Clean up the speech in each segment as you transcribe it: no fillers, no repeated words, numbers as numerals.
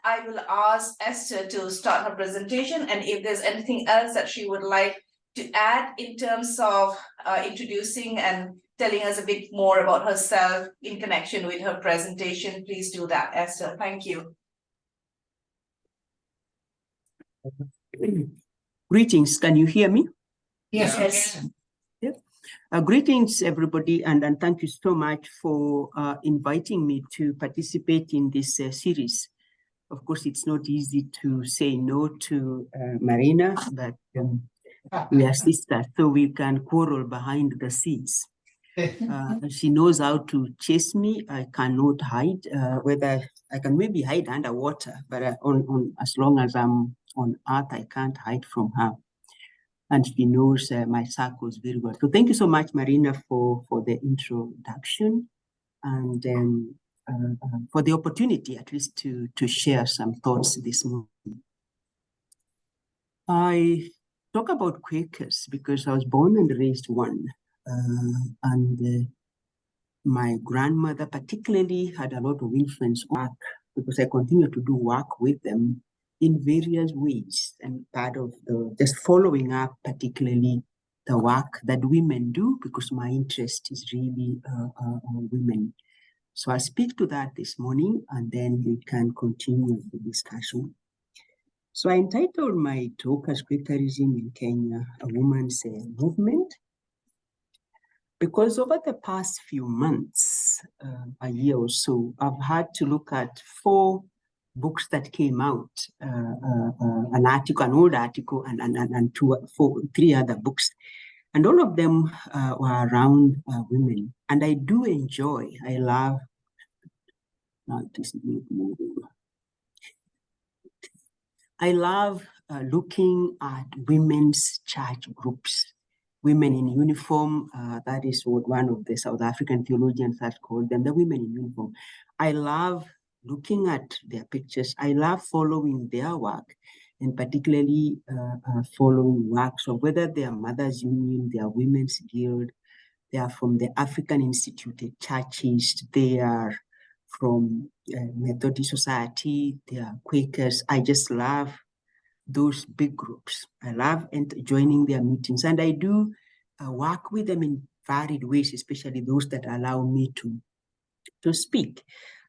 I will ask Esther to start her presentation, and if there's anything else that she would like to add in terms of introducing and telling us a bit more about herself in connection with her presentation, please do that, Esther. Thank you. Greetings, can you hear me? Yes. Yeah. Greetings, everybody, and thank you so much for inviting me to participate in this series. Of course, it's not easy to say no to Marina, but we are sisters, so we can quarrel behind the scenes. She knows how to chase me. I cannot hide, whether I can maybe hide underwater, but as long as I'm on earth, I can't hide from her. And she knows my circles very well. So thank you so much, Marina, for the introduction and for the opportunity, at least, to share some thoughts this morning. I talk about Quakers because I was born and raised one. My grandmother particularly had a lot of influence on work because I continue to do work with them in various ways, and part of the just following up particularly the work that women do, because my interest is really on women. So I speak to that this morning, and then we can continue the discussion. So I entitled my talk as Quakerism in Kenya, a woman's movement, because over the past few months, a year or so, I've had to look at 4 books that came out, an article, an old article, and 3 other books. And all of them were around women. And I do enjoy, I love, looking at women's church groups, women in uniform. That is what one of the South African theologians has called them, the women in uniform. I love looking at their pictures. I love following their work, and particularly following works of whether they are Mothers Union, they are Women's Guild, they are from the African Instituted Churches, they are from Methodist Society, they are Quakers. I just love those big groups. I love joining their meetings, and I do work with them in varied ways, especially those that allow me to speak.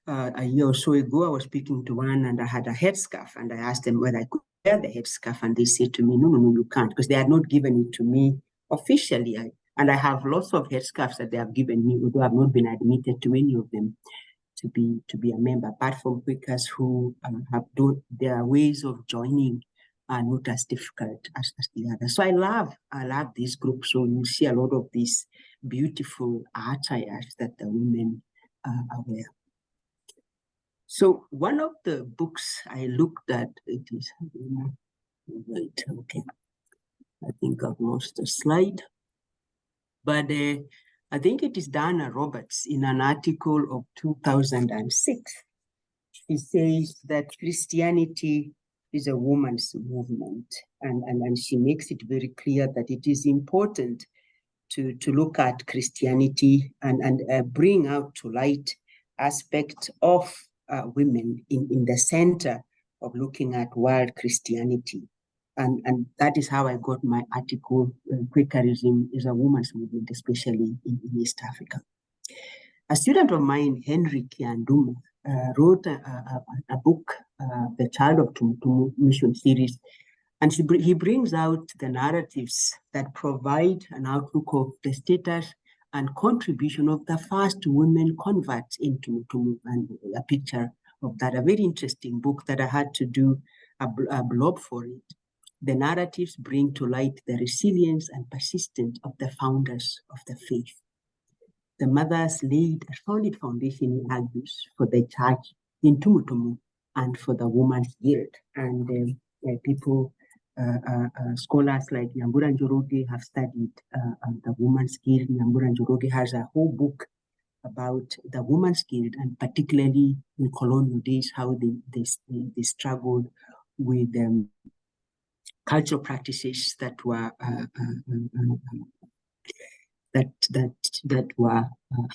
A year or so ago, I was speaking to one, and I had a headscarf, and I asked them whether I could wear the headscarf, and they said to me, no, you can't, because they had not given it to me officially. And I have lots of headscarves that they have given me, although I've not been admitted to any of them to be a member, apart from Quakers who have done their ways of joining are not as difficult as the others. So I love this group. So you see a lot of these beautiful attires that the women wear. So one of the books I looked at, it is, wait, okay, I think I've lost the slide, but I think it is Dana Roberts in an article of 2006. She says that Christianity is a woman's movement, and she makes it very clear that it is important to look at Christianity and bring out to light aspects of women in the center of looking at world Christianity. And that is how I got my article, Quakerism is a woman's movement, especially in East Africa. A student of mine, Henry Kianduma, wrote a book, The Child of Tumutumu Mission Series, and he brings out the narratives that provide an outlook of the status and contribution of the first women converts in Tumutumu, and a picture of that, a very interesting book that I had to do a blog for it. The narratives bring to light the resilience and persistence of the founders of the faith. The mothers laid a solid foundation, he argues, for the church in Tumutumu and for the Women's Guild. And scholars like Nyambura Njoroge have studied the Women's Guild. Nyambura Njoroge has a whole book about the Women's Guild, and particularly in colonial days, how they struggled with cultural practices that were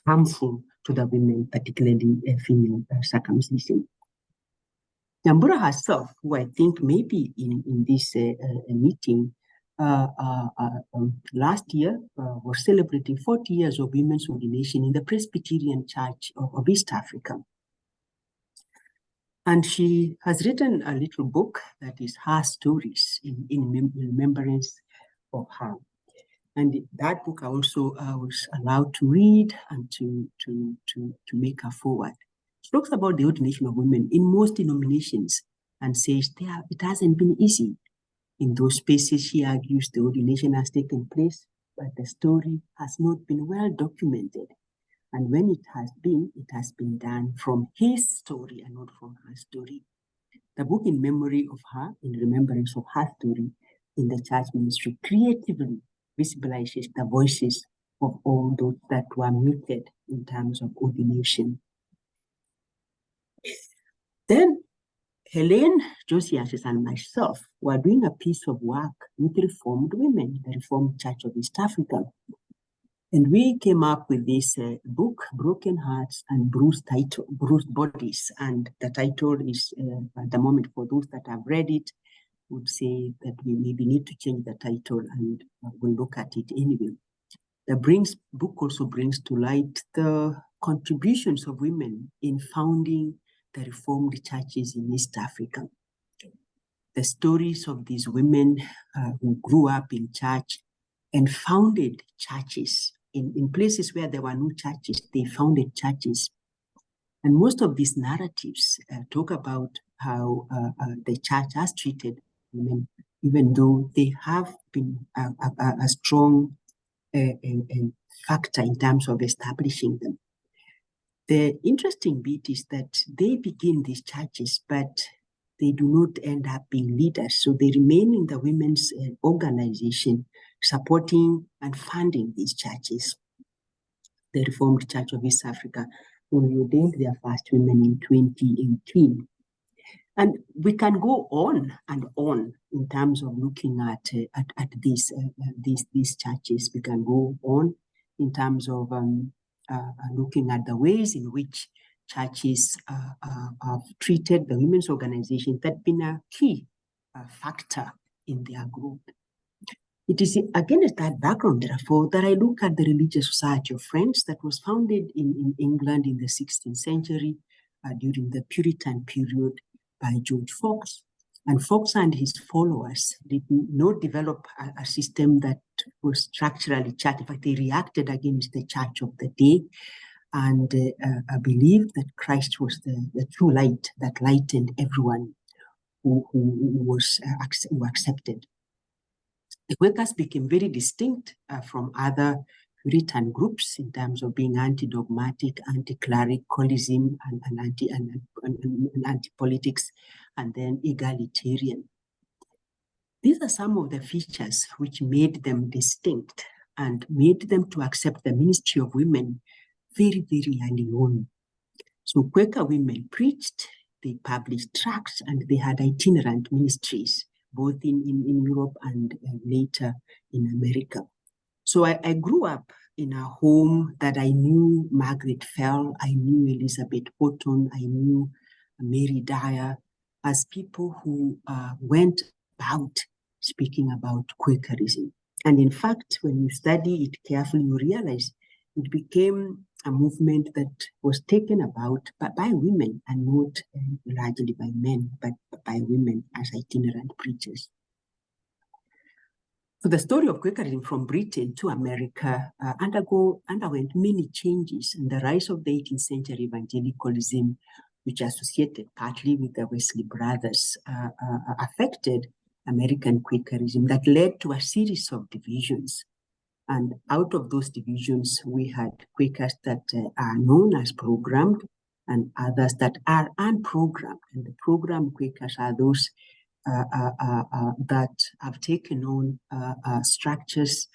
harmful to the women, particularly female circumcision. Nyambura herself, who I think maybe in this meeting last year was celebrating 40 years of women's ordination in the Presbyterian Church of East Africa. And she has written a little book that is her stories in remembrance of her. And that book I also was allowed to read and to make her forward. She talks about the ordination of women in most denominations and says it hasn't been easy. In those spaces, she argues the ordination has taken place, but the story has not been well documented. And when it has been done from his story and not from her story. The book in memory of her, in remembrance of her story in the church ministry, creatively visibilizes the voices of all those that were muted in terms of ordination. Then Helen, Josias, and myself were doing a piece of work with Reformed women, the Reformed Church of East Africa. And we came up with this book, Broken Hearts and Bruised Bodies. And the title is, at the moment, for those that have read it, would say that we maybe need to change the title, and we'll look at it anyway. The book also brings to light the contributions of women in founding the Reformed churches in East Africa. The stories of these women who grew up in church and founded churches in places where there were no churches. They founded churches. And most of these narratives talk about how the church has treated women, even though they have been a strong factor in terms of establishing them. The interesting bit is that they begin these churches, but they do not end up being leaders. So they remain in the women's organization, supporting and funding these churches. The Reformed Church of East Africa only ordained their first women in 2018. And we can go on and on in terms of looking at these churches. We can go on in terms of looking at the ways in which churches have treated the women's organization that have been a key factor in their growth. It is against that background, therefore, that I look at the Religious Society of Friends that was founded in England in the 16th century during the Puritan period by George Fox. And Fox and his followers did not develop a system that was structurally church. In fact, they reacted against the church of the day and believed that Christ was the true light that lightened everyone who accepted. The Quakers became very distinct from other Puritan groups in terms of being anti-dogmatic, anti-clericalism, and anti-politics, and then egalitarian. These are some of the features which made them distinct and made them to accept the ministry of women very, very early on. So Quaker women preached, they published tracts, and they had itinerant ministries, both in Europe and later in America. So I grew up in a home that I knew Margaret Fell, I knew Elizabeth Horton, I knew Mary Dyer, as people who went about speaking about Quakerism. And in fact, when you study it carefully, you realize it became a movement that was taken about by women and not largely by men, but by women as itinerant preachers. So the story of Quakerism from Britain to America underwent many changes, and the rise of the 18th century evangelicalism, which associated partly with the Wesley brothers, affected American Quakerism that led to a series of divisions. And out of those divisions, we had Quakers that are known as programmed and others that are unprogrammed. And the programmed Quakers are those that have taken on structures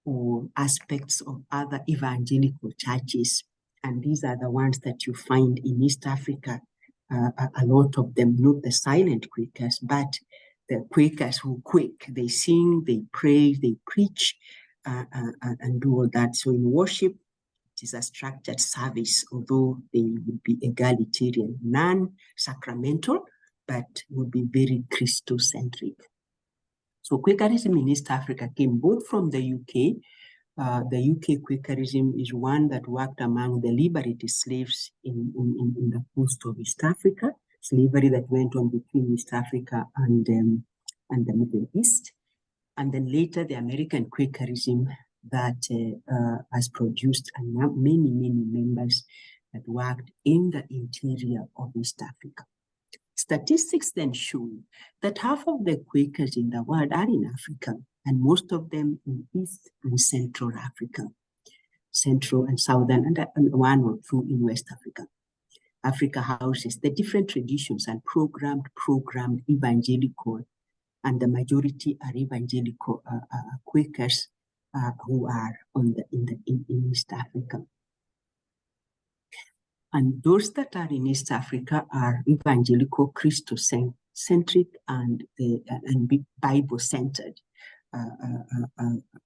or aspects of other evangelical churches. And these are the ones that you find in East Africa, a lot of them, not the silent Quakers, but the Quakers who quake. They sing, they pray, they preach, and do all that. So in worship, it is a structured service, although they would be egalitarian, non-sacramental, but would be very Christocentric. So Quakerism in East Africa came both from the UK. The UK Quakerism is one that worked among the liberated slaves in the coast of East Africa, slavery that went on between East Africa and the Middle East. And then later the American Quakerism that has produced many members that worked in the interior of East Africa. Statistics then show that half of the Quakers in the world are in Africa, and most of them in East and Central Africa, Central and Southern, and one or two in West Africa. Africa houses the different traditions and programmed evangelical, and the majority are evangelical Quakers who are in East Africa. And those that are in East Africa are evangelical, Christocentric, and Bible-centered,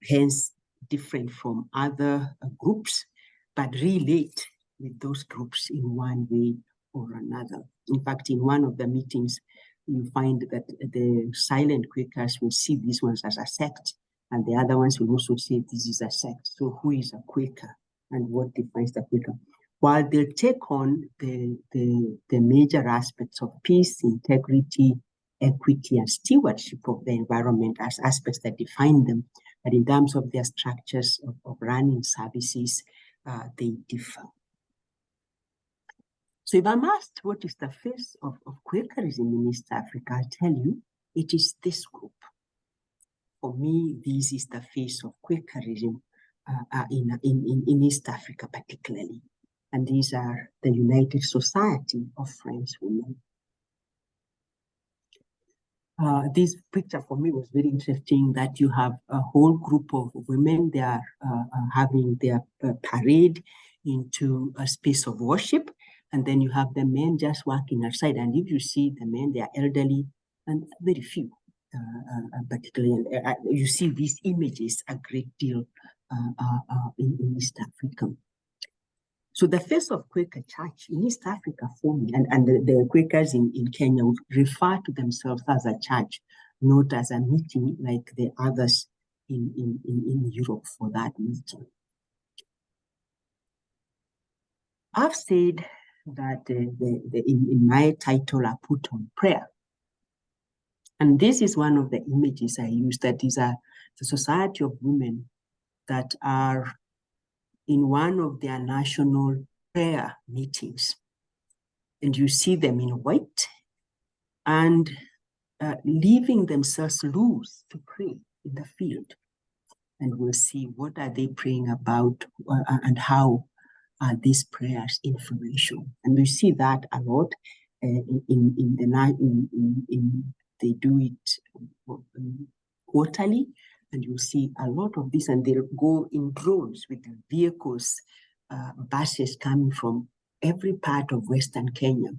hence different from other groups, but relate with those groups in one way or another. In fact, in one of the meetings, you find that the silent Quakers will see these ones as a sect, and the other ones will also say this is a sect. So who is a Quaker and what defines the Quaker? While they'll take on the major aspects of peace, integrity, equity, and stewardship of the environment as aspects that define them, but in terms of their structures of running services, they differ. So if I'm asked what is the face of Quakerism in East Africa, I'll tell you, it is this group. For me, this is the face of Quakerism in East Africa particularly. And these are the United Society of French Women. This picture for me was very interesting, that you have a whole group of women. They are having their parade into a space of worship. And then you have the men just walking outside. And if you see the men, they are elderly and very few, particularly. You see these images a great deal in East Africa. So the face of Quaker church in East Africa for me, and the Quakers in Kenya would refer to themselves as a church, not as a meeting like the others in Europe for that meeting. I've said that in my title I put on prayer. And this is one of the images I use, that is the society of women that are in one of their national prayer meetings. And you see them in white and leaving themselves loose to pray in the field. And we'll see what are they praying about and how are these prayers influential. And we see that a lot they do it quarterly. And you see a lot of this, and they'll go in droves with vehicles, buses coming from every part of Western Kenya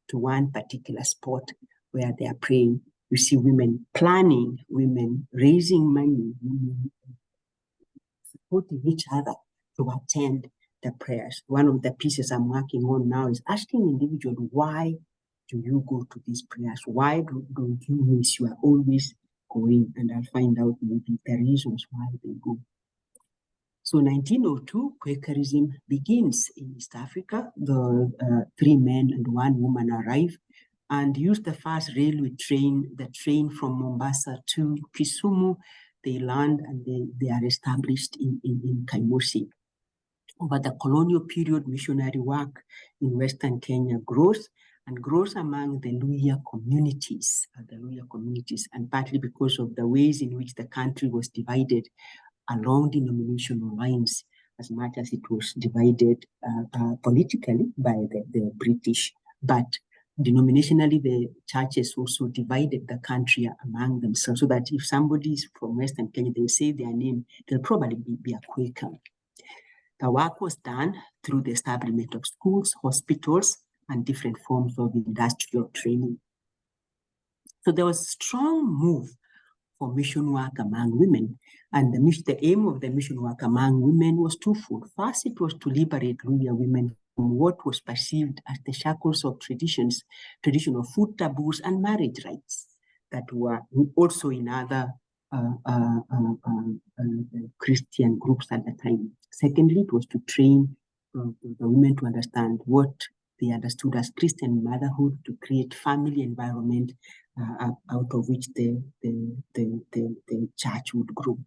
to one particular spot where they are praying. You see women planning, women raising money, women supporting each other to attend the prayers. One of the pieces I'm working on now is asking individuals, why do you go to these prayers? Why don't you miss? You are always going, and I'll find out maybe the reasons why they go. So 1902, Quakerism begins in East Africa. The 3 men and 1 woman arrive and use the first railway train, the train from Mombasa to Kisumu. They land and they are established in Kaimosi. Over the colonial period, missionary work in Western Kenya grows among the Luhya communities, and partly because of the ways in which the country was divided along denominational lines, as much as it was divided politically by the British. But denominationally, the churches also divided the country among themselves, so that if somebody is from Western Kenya, they will say their name, they'll probably be a Quaker. The work was done through the establishment of schools, hospitals, and different forms of industrial training. So there was a strong move for mission work among women, and the aim of the mission work among women was twofold. First, it was to liberate Luhya women what was perceived as the shackles of traditional food taboos and marriage rights that were also in other Christian groups at the time. Secondly, it was to train the women to understand what they understood as Christian motherhood, to create family environment out of which the church would grow.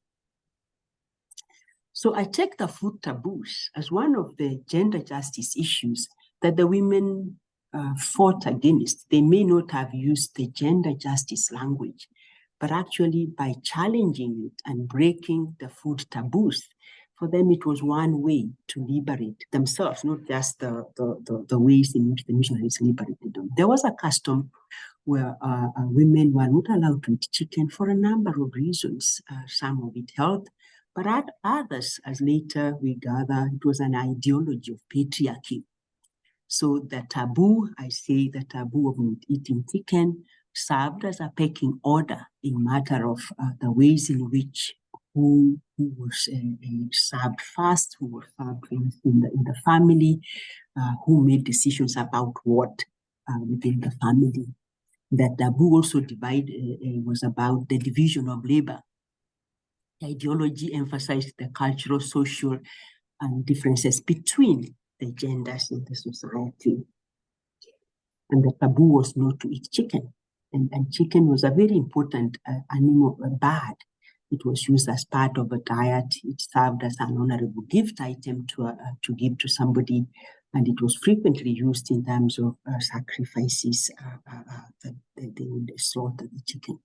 So I take the food taboos as one of the gender justice issues that the women fought against. They may not have used the gender justice language, but actually by challenging it and breaking the food taboos, for them it was one way to liberate themselves, not just the ways in which the missionaries liberated them. There was a custom where women were not allowed to eat chicken for a number of reasons, some of it health, but others, as later we gather, it was an ideology of patriarchy. So the taboo, I say the taboo of not eating chicken, served as a pecking order in matter of the ways in which who was served first, who was served in the family, who made decisions about what within the family. That taboo also was about the division of labor. The ideology emphasized the cultural, social, and differences between the genders in the society. And the taboo was not to eat chicken. And chicken was a very important animal, bird. It was used as part of a diet. It served as an honorable gift item to give to somebody. And it was frequently used in terms of sacrifices that they would slaughter the chicken.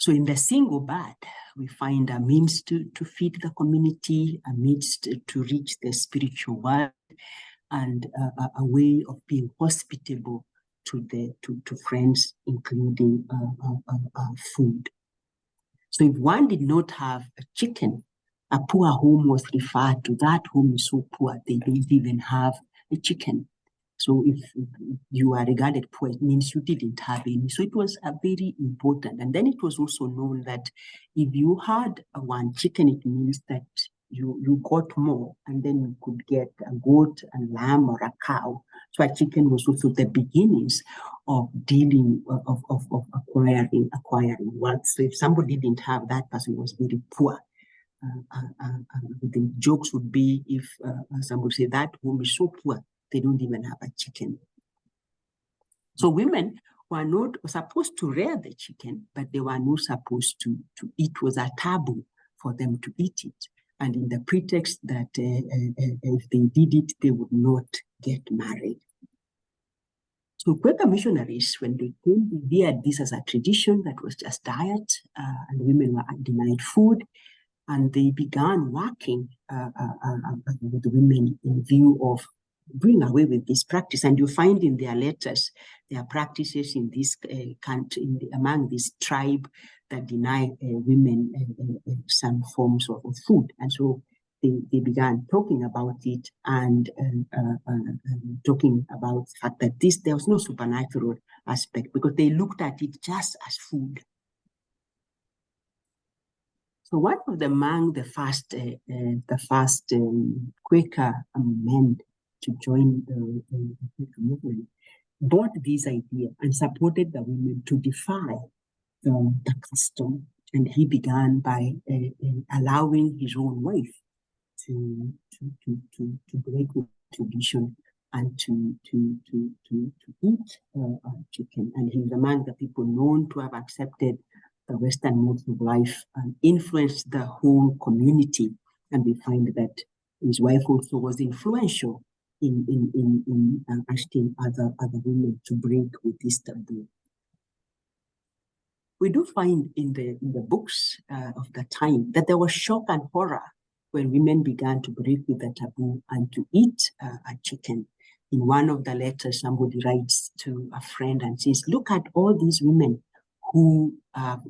So in the single bird, we find a means to feed the community, a means to reach the spiritual world, and a way of being hospitable to friends, including food. So if one did not have a chicken, a poor home was referred to. That home is so poor, they don't even have a chicken. So if you are regarded poor, it means you didn't have any. So it was a very important. And then it was also known that if you had one chicken, it means that you got more, and then you could get a goat, a lamb, or a cow. So a chicken was also the beginnings of dealing, of acquiring wealth. So if somebody didn't have, that person was very poor. The jokes would be if somebody say that home is so poor, they don't even have a chicken. So women were not supposed to rear the chicken, but they were not supposed to eat. It was a taboo for them to eat it. And in the pretext that if they did it, they would not get married. So Quaker missionaries, when they came, they viewed this as a tradition that was just diet, and women were denied food. And they began working with women in view of doing away with this practice. And you find in their letters, their practices in this country, among this tribe that deny women some forms of food. And so they began talking about it and talking about the fact that there was no supernatural aspect, because they looked at it just as food. So one of among the first Quaker men to join the Quaker movement bought this idea and supported the women to defy the custom, and he began by allowing his own wife to break with tradition and to eat chicken. And he's among the people known to have accepted the Western modes of life and influenced the whole community. And we find that his wife also was influential in asking other women to break with this taboo. We do find in the books of the time that there was shock and horror when women began to break with the taboo and to eat a chicken. In one of the letters, somebody writes to a friend and says, "Look at all these women who have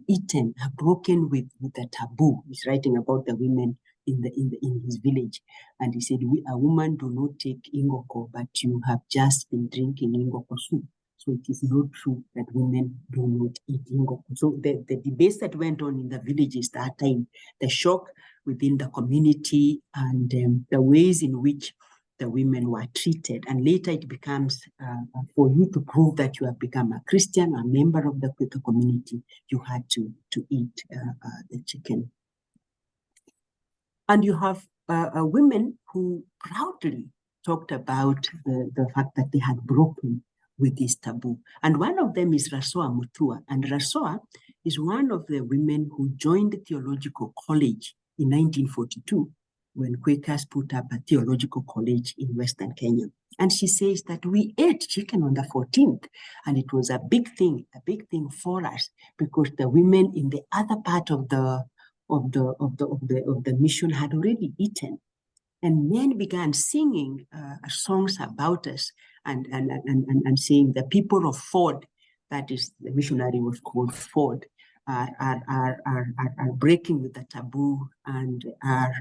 broken with the taboo." He's writing about the women in his village, and he said, "A woman do not take ingoko, but you have just been drinking ingoko soup." So it is not true that women do not eat ingoko. So the debates that went on in the villages that time, the shock within the community, and the ways in which the women were treated. And later it becomes for you to prove that you have become a Christian, a member of the Quaker community, you had to eat the chicken. And you have women who proudly talked about the fact that they had broken with this taboo. And one of them is Rasoa Mutua. And Rasoa is one of the women who joined the theological college in 1942 when Quakers put up a theological college in Western Kenya. And she says that we ate chicken on the 14th, and it was a big thing for us, because the women in the other part of the mission had already eaten. And men began singing songs about us and saying the people of Ford, that is, the missionary was called Ford, are breaking with the taboo and are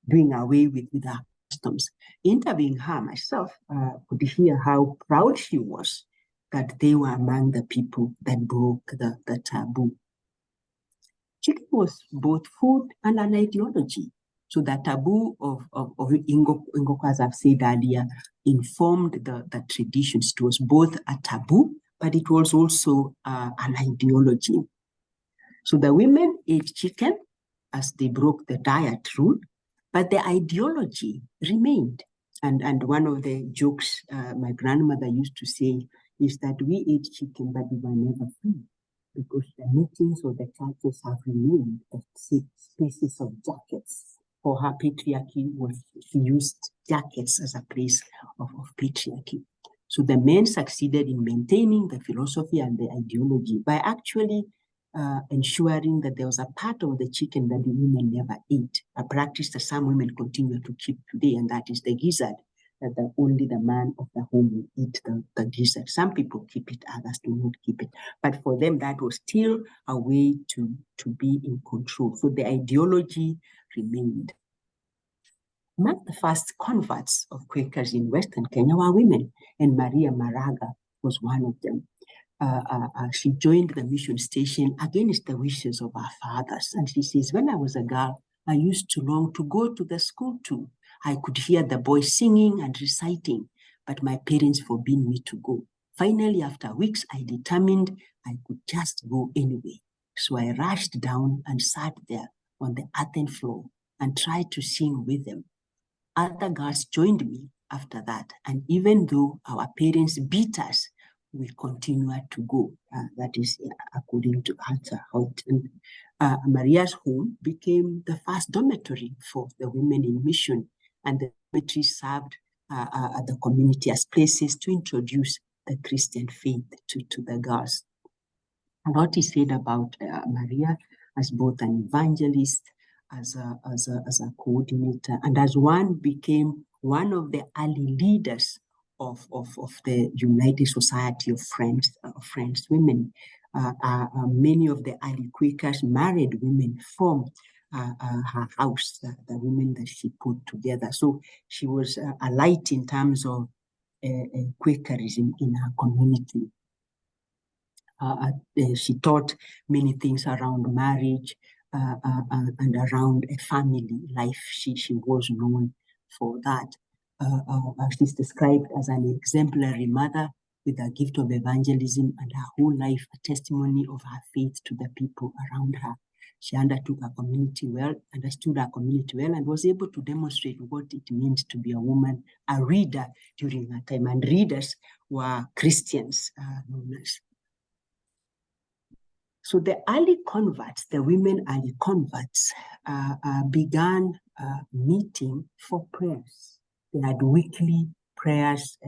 doing away with our customs. Interviewing her myself, could hear how proud she was that they were among the people that broke the taboo. Chicken was both food and an ideology. So the taboo of Ingoko, as I've said earlier, informed the traditions. It was both a taboo, but it was also an ideology. So the women ate chicken as they broke the diet rule, but the ideology remained. And one of the jokes my grandmother used to say is that we ate chicken, but we were never free, because the meetings or the churches have remained the spaces of jackets. For her patriarchy, she used jackets as a place of patriarchy. So the men succeeded in maintaining the philosophy and the ideology by actually ensuring that there was a part of the chicken that the women never ate, a practice that some women continue to keep today, and that is the gizzard, that only the man of the home will eat the gizzard. Some people keep it, others do not keep it. But for them, that was still a way to be in control. So the ideology remained. Among the first converts of Quakers in Western Kenya were women, and Maria Maraga was one of them. She joined the mission station against the wishes of her fathers. And she says, when I was a girl, I used to long to go to the school too. I could hear the boys singing and reciting, but my parents forbade me to go. Finally, after weeks, I determined I could just go anyway. So I rushed down and sat there on the earthen floor and tried to sing with them. Other girls joined me after that. And even though our parents beat us, we continued to go. That is according to Arthur Houghton. Maria's home became the first dormitory for the women in mission, and the dormitory served the community as places to introduce the Christian faith to the girls. And what he said about Maria as both an evangelist, as a coordinator, and as one became one of the early leaders of the United Society of Friends Women. Many of the early Quakers married women from her house, the women that she put together. So she was a light in terms of Quakerism in her community. She taught many things around marriage and around a family life. She was known for that. She's described as an exemplary mother with a gift of evangelism, and her whole life a testimony of her faith to the people around her. She understood her community well, and was able to demonstrate what it means to be a woman, a reader during her time. And readers were Christians, known as. So the early converts, the women early converts, began meeting for prayers. They had weekly prayers,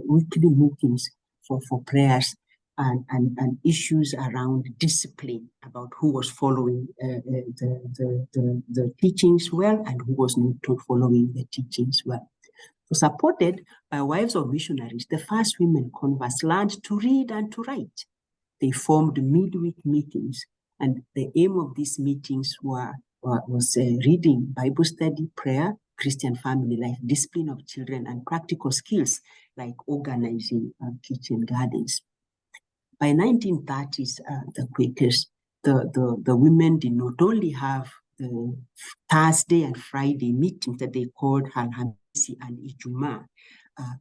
weekly meetings for prayers and issues around discipline, about who was following the teachings well and who was not following the teachings well. So supported by wives of missionaries, the first women converts learned to read and to write. They formed midweek meetings, and the aim of these meetings was reading, Bible study, prayer, Christian family life, discipline of children, and practical skills like organizing kitchen gardens. By 1930s, the Quakers, the women did not only have the Thursday and Friday meetings that they called Alhamisi and Ijuma,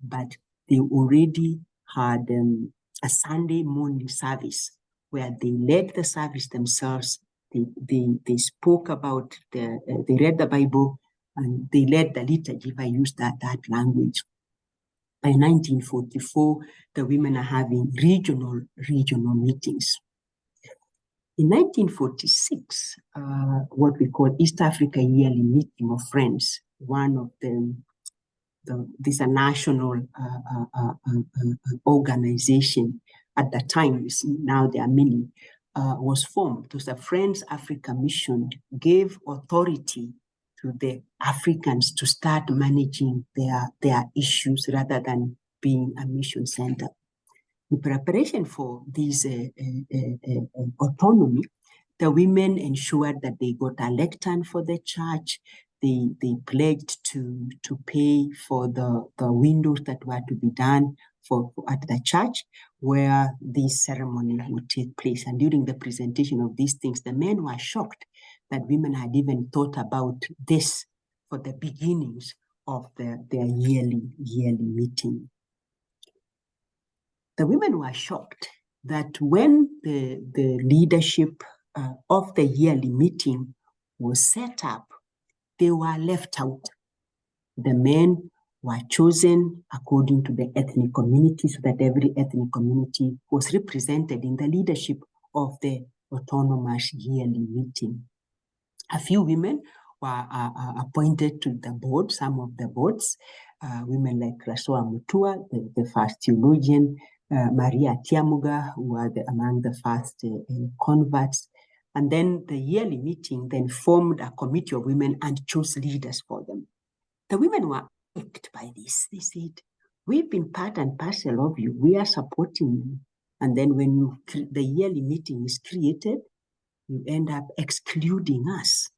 but they already had a Sunday morning service where they led the service themselves. They spoke about they read the Bible and they led the liturgy, if I use that language. By 1944, the women are having regional meetings. In 1946, what we call East Africa Yearly Meeting of Friends, one of them, this a national organization at the time, now there are many, was formed. It was the Friends Africa Mission, gave authority to the Africans to start managing their issues rather than being a mission center. In preparation for this autonomy, the women ensured that they got a lectern for the church. They pledged to pay for the windows that were to be done at the church where this ceremony would take place. And during the presentation of these things, the men were shocked that women had even thought about this for the beginnings of their yearly meeting. The women were shocked that when the leadership of the yearly meeting was set up, they were left out. The men were chosen according to the ethnic community, so that every ethnic community was represented in the leadership of the autonomous yearly meeting. A few women were appointed to the board, some of the boards, women like Rasoa Mutua, the first theologian, Maria Tiamuga, who were among the first converts. And then the yearly meeting then formed a committee of women and chose leaders for them. The women were picked by this. They said, we've been part and parcel of you. We are supporting you. And then when the yearly meeting is created, you end up excluding us,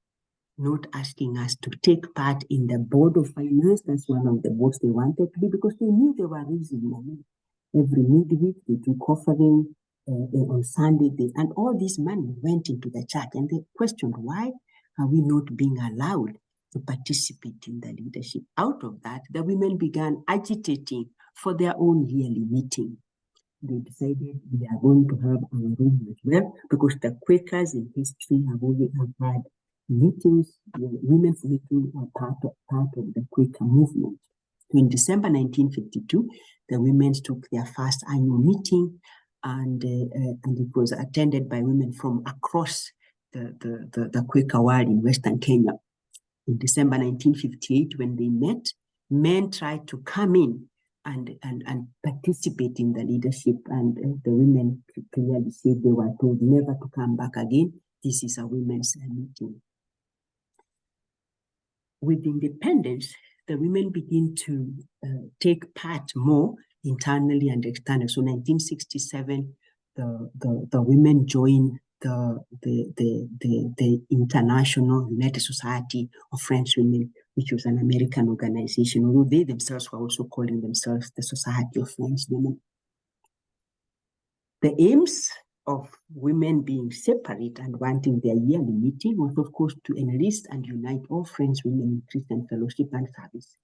not asking us to take part in the board of finance. That's one of the boards they wanted to be, because they knew they were raising money. Every midweek, they took offering on Sunday, and all this money went into the church. And they questioned, why are we not being allowed to participate in the leadership? Out of that, the women began agitating for their own yearly meeting. They decided we are going to have our room as well, because the Quakers in history have always had meetings, women's meetings are part of the Quaker movement. So in December 1952, the women took their first annual meeting, and it was attended by women from across the Quaker world in Western Kenya. In December 1958, when they met, men tried to come in and participate in the leadership, and the women clearly said they were told never to come back again. This is a women's meeting. With independence, the women begin to take part more internally and externally. So 1967, the women joined the International United Society of French Women, which was an American organization, although they themselves were also calling themselves the Society of French Women. The aims of women being separate and wanting their yearly meeting was, of course, to enlist and unite all French women in Christian fellowship and service,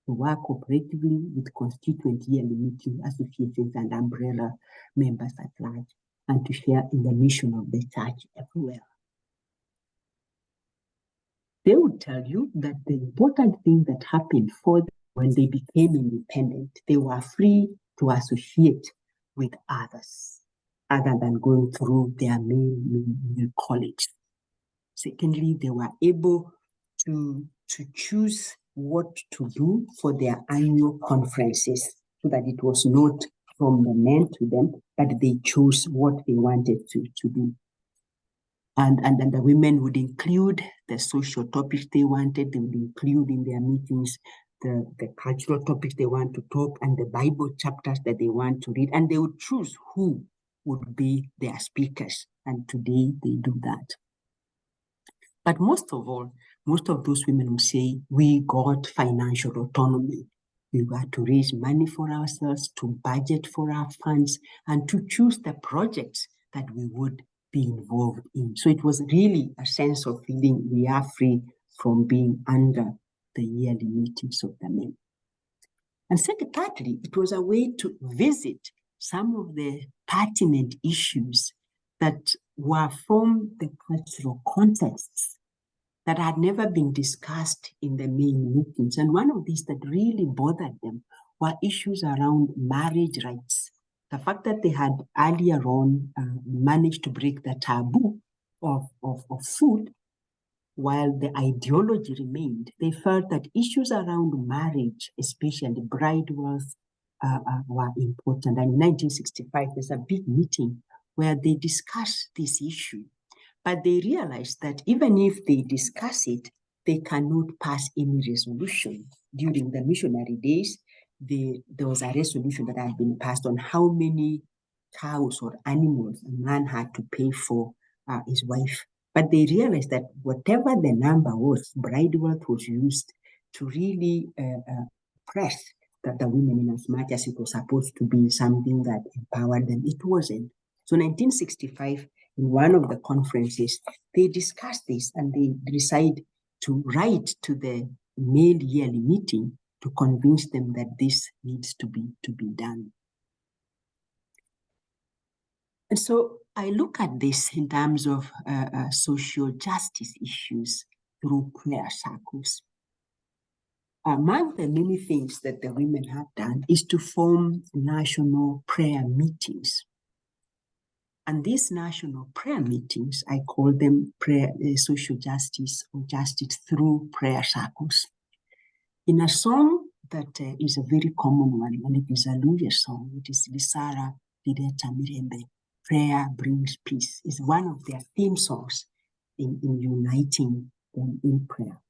to work cooperatively with constituent yearly meeting associations and umbrella members at large, and to share in the mission of the church everywhere. They would tell you that the important thing that happened for them when they became independent, they were free to associate with others, other than going through their main college. Secondly, they were able to choose what to do for their annual conferences, so that it was not from the men to them, but they chose what they wanted to do. And then the women would include the social topics they wanted. They would include in their meetings the cultural topics they want to talk and the Bible chapters that they want to read. And they would choose who would be their speakers. And today they do that. But most of all, most of those women would say, we got financial autonomy. We were to raise money for ourselves, to budget for our funds, and to choose the projects that we would be involved in. So it was really a sense of feeling we are free from being under the yearly meetings of the men. And thirdly, it was a way to visit some of the pertinent issues that were from the cultural contexts that had never been discussed in the main meetings. And one of these that really bothered them were issues around marriage rights. The fact that they had earlier on managed to break the taboo of food, while the ideology remained, they felt that issues around marriage, especially bride wealth, were important. And in 1965, there's a big meeting where they discussed this issue. But they realized that even if they discuss it, they cannot pass any resolution. During the missionary days, there was a resolution that had been passed on how many cows or animals a man had to pay for his wife. But they realized that whatever the number was, bride wealth was used to really press the women in as much as it was supposed to be something that empowered them. It wasn't. So 1965, in one of the conferences, they discussed this and they decide to write to the male yearly meeting to convince them that this needs to be done. And so I look at this in terms of social justice issues through prayer circles. Among the many things that the women have done is to form national prayer meetings. And these national prayer meetings, I call them social justice or justice through prayer circles. In a song that is a very common one, and it is a Luya song, it is Lisara Direta Mirembe, Prayer Brings Peace, is one of their theme songs in uniting them in prayer.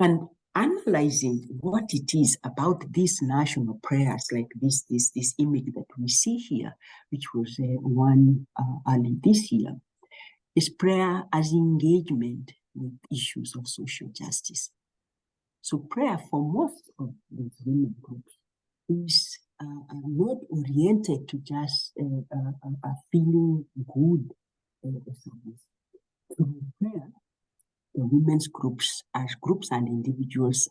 And analyzing what it is about these national prayers, like this image that we see here, which was one early this year, is prayer as engagement with issues of social justice. So prayer for most of these women groups is not oriented to just feeling good. Through prayer, the women's groups, as groups and individuals,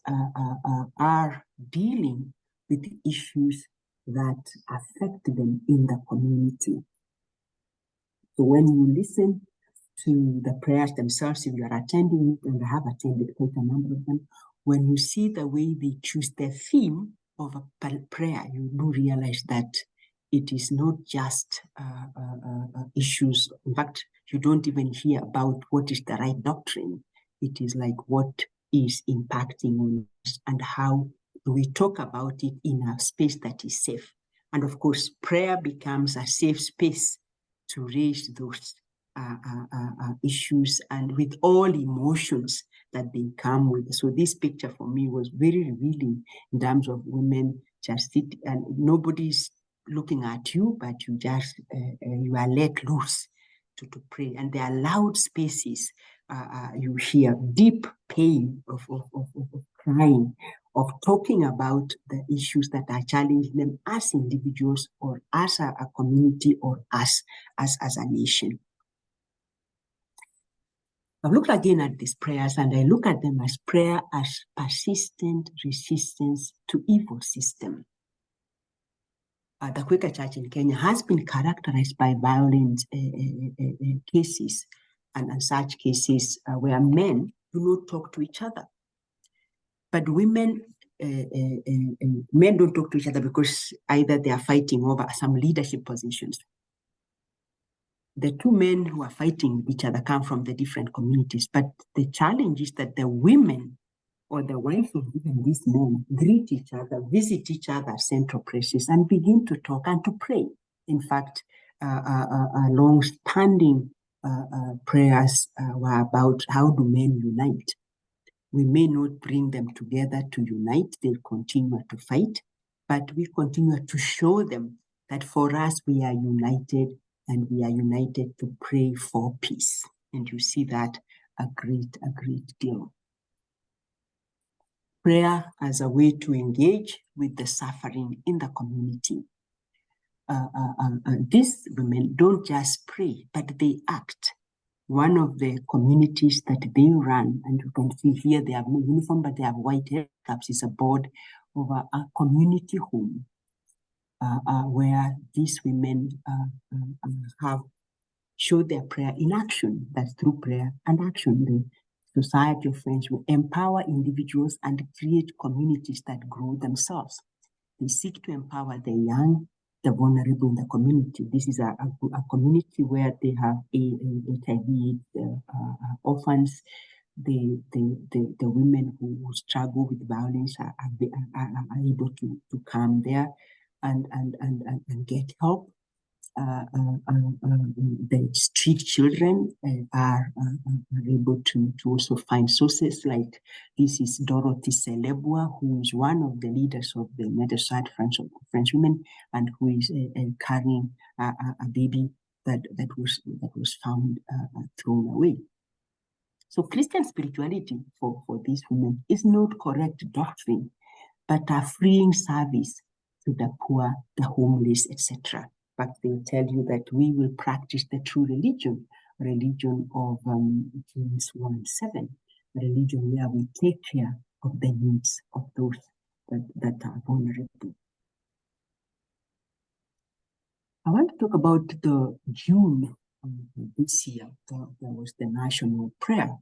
are dealing with issues that affect them in the community. So when you listen to the prayers themselves, if you are attending it, and I have attended quite a number of them, when you see the way they choose the theme of a prayer, you do realize that it is not just issues. In fact, you don't even hear about what is the right doctrine. It is like what is impacting on us and how do we talk about it in a space that is safe. And of course, prayer becomes a safe space to raise those issues and with all emotions that they come with. So this picture for me was very revealing in terms of women just sit and nobody's looking at you, but you just, you are let loose to pray. And there are loud spaces. You hear deep pain of crying, of talking about the issues that are challenging them as individuals or as a community or as a nation. I look again at these prayers and I look at them as prayer as persistent resistance to evil system. The Quaker Church in Kenya has been characterized by violent cases and such cases where men do not talk to each other. But women, men don't talk to each other because either they are fighting over some leadership positions. The two men who are fighting each other come from the different communities, but the challenge is that the women or the wives of even these men greet each other, visit each other at central places and begin to talk and to pray. In fact, long-standing prayers were about how do men unite. We may not bring them together to unite, they'll continue to fight, but we continue to show them that for us we are united and we are united to pray for peace. And you see that a great deal. Prayer as a way to engage with the suffering in the community. these women don't just pray, but they act. One of the communities that they run, and you can see here they have no uniform, but they have white hair caps, is a board of a community home where these women have showed their prayer in action. That's through prayer and action. The Society of Friends will empower individuals and create communities that grow themselves. They seek to empower the young, the vulnerable in the community. This is a community where they have HIV orphans, the women who struggle with violence are able to come there and get help. The street children are able to also find sources. Like this is Dorothy Selebwa, who is one of the leaders of the United States French women, and who is carrying a baby that was found thrown away. So Christian spirituality for these women is not correct doctrine, but a freeing service to the poor, the homeless, etc. But they tell you that we will practice the true religion of James 1:7, a religion where we take care of the needs of those that are vulnerable. I want to talk about the June this year. There was the national prayer.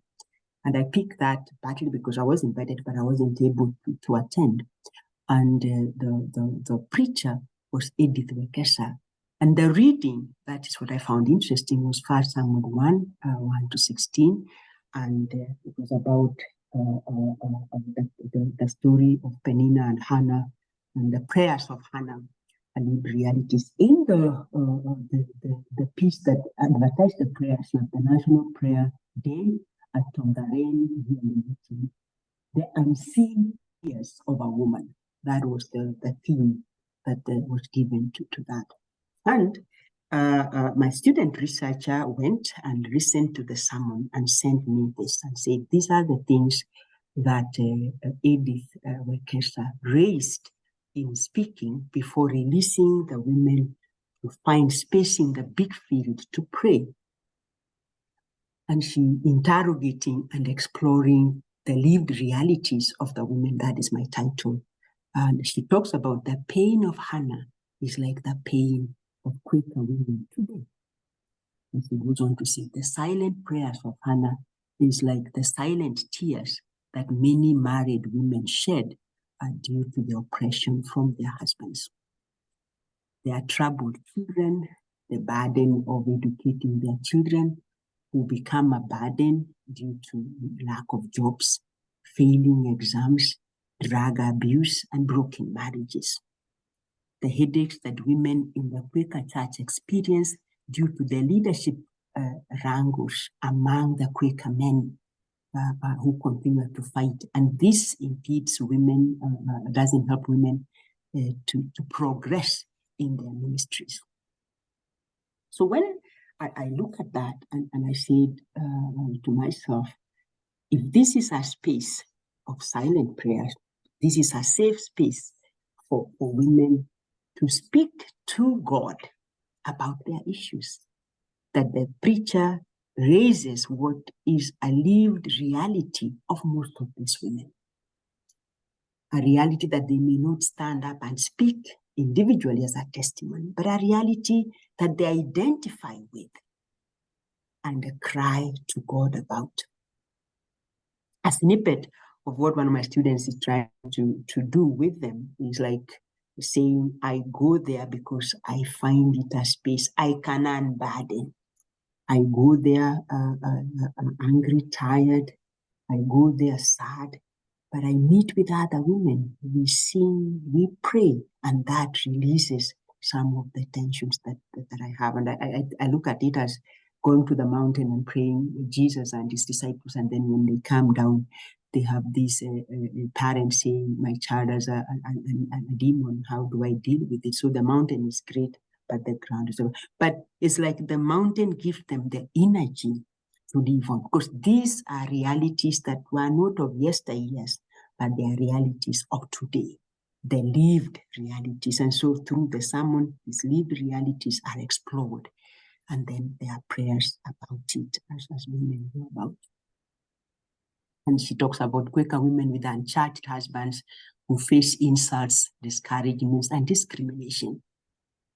And I picked that partly because I was invited, but I wasn't able to attend. And the preacher was Edith Wekesa. And the reading, that is what I found interesting, was 1 Samuel 1:1-16. And it was about the story of Penina and Hannah and the prayers of Hannah and realities. In the piece that advertised the prayers, like the National Prayer Day at Tongaren, the unseen tears of a woman. That was the theme that was given to that. And my student researcher went and listened to the sermon and sent me this and said, these are the things that Edith Wekesa raised in speaking before releasing the women to find space in the big field to pray. And she interrogating and exploring the lived realities of the women. That is my title. And she talks about the pain of Hannah is like the pain of Quaker women today. And she goes on to say, the silent prayers of Hannah is like the silent tears that many married women shed due to the oppression from their husbands. Their troubled children, the burden of educating their children, who become a burden due to lack of jobs, failing exams, drug abuse, and broken marriages. The headaches that women in the Quaker church experience due to the leadership wrangles among the Quaker men who continue to fight. And this impedes women, doesn't help women to progress in their ministries. So when I look at that and I said to myself, if this is a space of silent prayers, this is a safe space for women to speak to God about their issues, that the preacher raises what is a lived reality of most of these women, a reality that they may not stand up and speak individually as a testimony, but a reality that they identify with and cry to God about. A snippet of what one of my students is trying to do with them is like saying, I go there because I find it a space I can unburden. I go there angry, tired. I go there sad, but I meet with other women. We sing, we pray, and that releases some of the tensions that I have. And I look at it as going to the mountain and praying with Jesus and his disciples, and then when they come down, they have this parent saying, my child has a demon, how do I deal with it? So the mountain is great, but the ground is over. But it's like the mountain gives them the energy to live on, because these are realities that were not of yesteryears, but they are realities of today. the lived realities. And so through the sermon, these lived realities are explored. And then there are prayers about it, as women know about. And she talks about Quaker women with unchurched husbands who face insults, discouragements, and discrimination.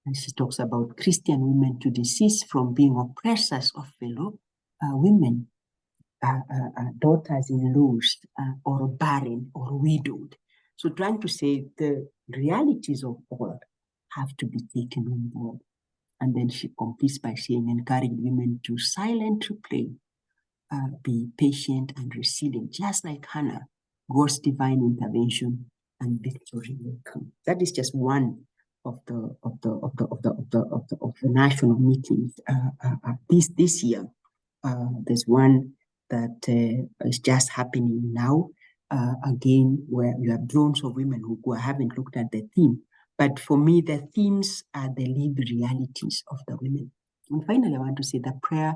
And she talks about Christian women to desist from being oppressors of fellow women, daughters-in-laws, or barren or widowed. So trying to say the realities of all have to be taken on board. And then she completes by saying, encourage women to silently pray, be patient and resilient, just like Hannah. God's divine intervention and victory will come. That is just one of the national meetings this year. There's one that is just happening now. Again, where you have drones of women who haven't looked at the theme. But for me, the themes are the lived realities of the women. And finally, I want to say that prayer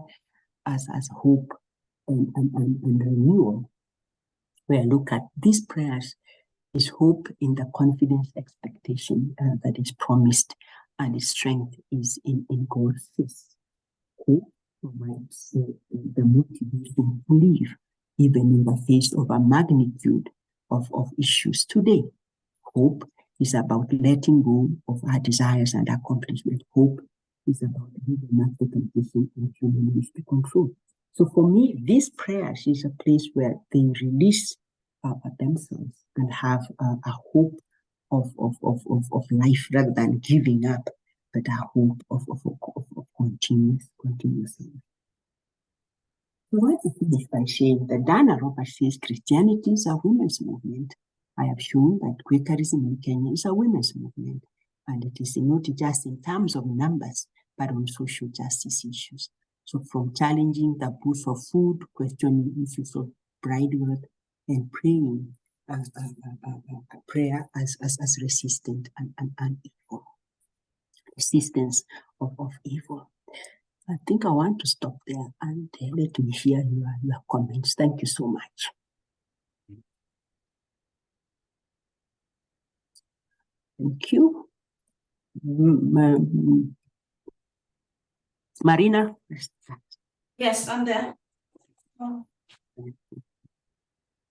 as hope and renewal, where I look at these prayers is hope in the confidence expectation that is promised, and its strength is in God's faith. Hope provides the motivation to live, even in the face of a magnitude of issues today. Hope is about letting go of our desires and accomplishment. Hope is about giving up the temptation and human wish to control. So for me, these prayers is a place where they release themselves and have a hope of life rather than giving up, but a hope of continuous life. So I want to finish by saying that Dana Roberts says Christianity is a women's movement. I have shown that Quakerism in Kenya is a women's movement, and it is not just in terms of numbers, but on social justice issues. So from challenging taboos of food, questioning issues of bridehood, and praying prayer as resistant and evil, resistance of evil. I think I want to stop there and let me hear your comments. Thank you so much. Thank you. Marina? Yes, I'm there.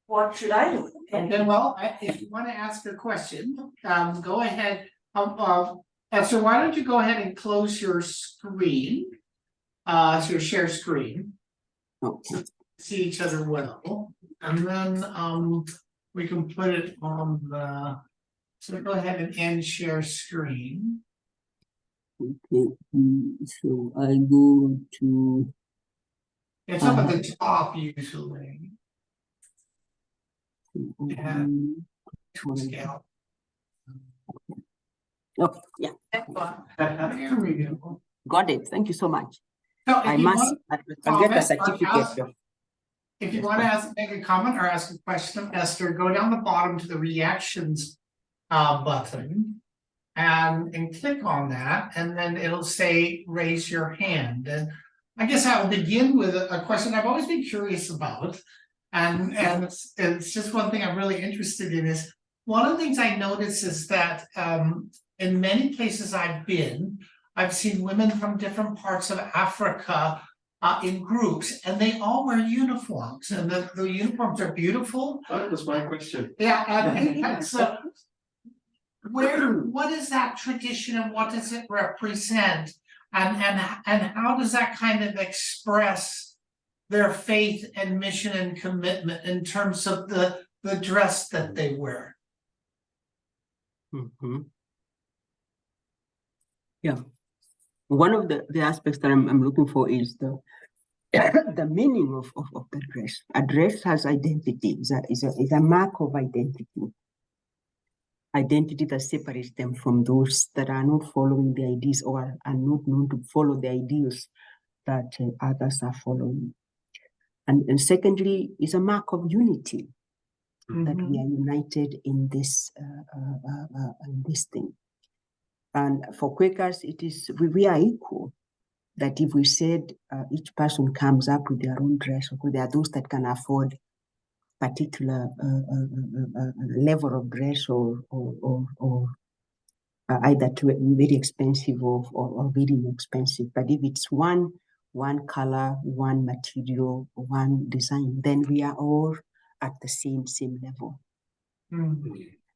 What should I do? Okay, well, if you want to ask a question, go ahead. Esther, why don't you go ahead and close your screen, so your share screen. Okay. See each other well, and then we can put it on the. So go ahead and end share screen. Okay. So I go to. It's up at the top usually. Yeah. Scale. Okay, yeah. There we go. Got it. Thank you so much. So I must I'll get a certificate. If you want to make a comment or ask a question of Esther, go down the bottom to the reactions button and click on that, and then it'll say raise your hand. And I guess I'll begin with a question I've always been curious about, and it's just one thing I'm really interested in. Is one of the things I notice is that in many places I've seen women from different parts of Africa in groups, and they all wear uniforms, and the uniforms are beautiful. That was my question. Yeah, and so what is that tradition, and what does it represent, and how does that kind of express their faith and mission and commitment in terms of the dress that they wear? Mm-hmm. Yeah. One of the aspects that I'm looking for is the the meaning of the dress. A dress has identity, is a mark of identity. Identity that separates them from those that are not following the ideas or are not known to follow the ideals that others are following. And secondly, is a mark of unity, that we are united in this thing. And for Quakers, it is we are equal. That if we said each person comes up with their own dress, or there are those that can afford particular level of dress or either very expensive or very inexpensive. But if it's one color, one material, one design, then we are all at the same level.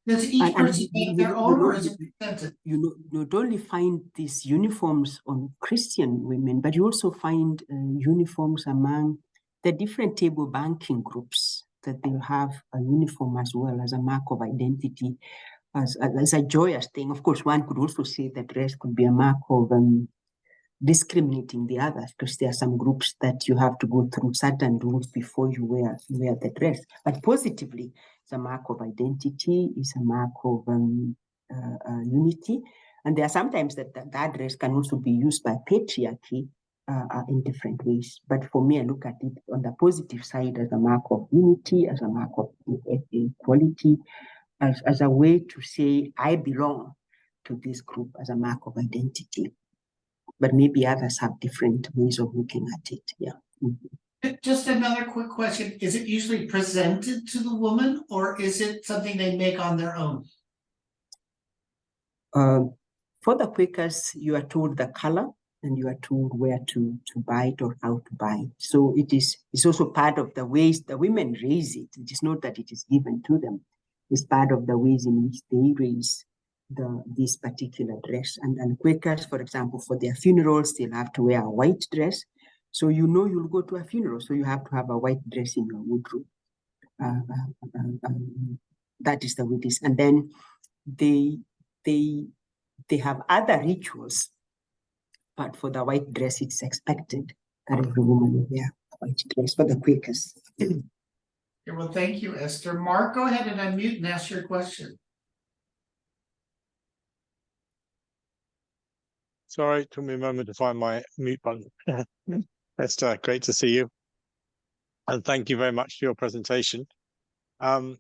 Does each person make their own, or is it presented? You not only find these uniforms on Christian women, but you also find uniforms among the different table banking groups, that they have a uniform as well as a mark of identity, as a joyous thing. Of course, one could also say that dress could be a mark of discriminating the others, because there are some groups that you have to go through certain rules before you wear the dress. But positively, it's a mark of identity, it's a mark of unity. And there are sometimes that dress can also be used by patriarchy in different ways. But for me, I look at it on the positive side as a mark of unity, as a mark of equality, as a way to say, I belong to this group, as a mark of identity. But maybe others have different ways of looking at it. Yeah. Just another quick question. Is it usually presented to the woman, or is it something they make on their own? For the Quakers, you are told the color and you are told where to buy it or how to buy it. So it's also part of the ways the women raise it. It is not that it is given to them. It's part of the ways in which they raise this particular dress. And Quakers, for example, for their funerals, they'll have to wear a white dress. So you'll go to a funeral, so you have to have a white dress in your wardrobe. That is the way it is. And then they have other rituals, but for the white dress, it's expected that every woman will wear a white dress for the Quakers. Okay, well, thank you, Esther. Mark, go ahead and unmute and ask your question. Sorry, it took me a moment to find my mute button. Esther, great to see you. And thank you very much for your presentation. And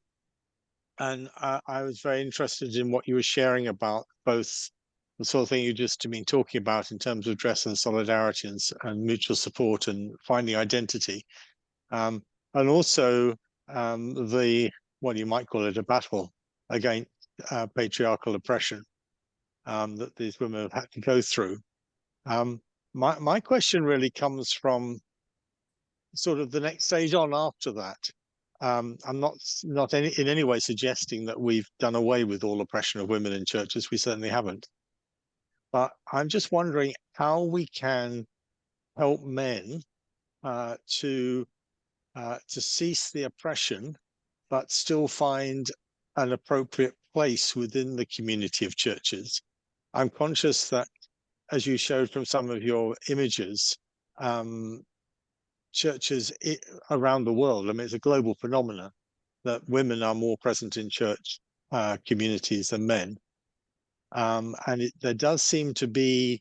I was very interested in what you were sharing about both the sort of thing you just been talking about in terms of dress and solidarity and mutual support and finding identity. And also what you might call it, a battle against patriarchal oppression that these women have had to go through. My question really comes from sort of the next stage on after that. I'm not in any way suggesting that we've done away with all oppression of women in churches. We certainly haven't. But I'm just wondering how we can help men to cease the oppression, but still find an appropriate place within the community of churches. I'm conscious that, as you showed from some of your images, churches around the world, I mean, it's a global phenomenon that women are more present in church communities than men. And there does seem to be,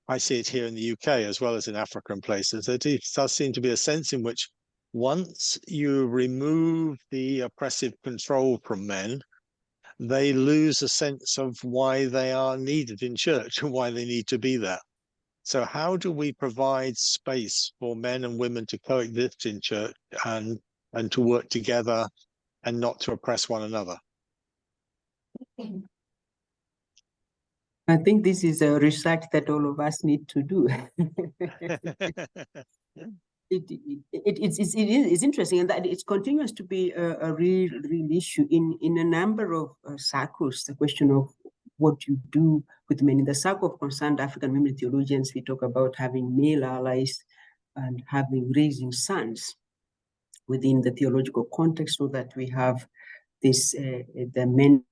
I see it here in the UK as well as in Africa and places, there does seem to be a sense in which once you remove the oppressive control from men, they lose a sense of why they are needed in church and why they need to be there. So how do we provide space for men and women to coexist in church and to work together and not to oppress one another? I think this is a research that all of us need to do. It's interesting, and that it continues to be a real issue in a number of circles. The question of what you do with men. In the circle of concerned African women theologians, we talk about having male allies and raising sons within the theological context, so that we have this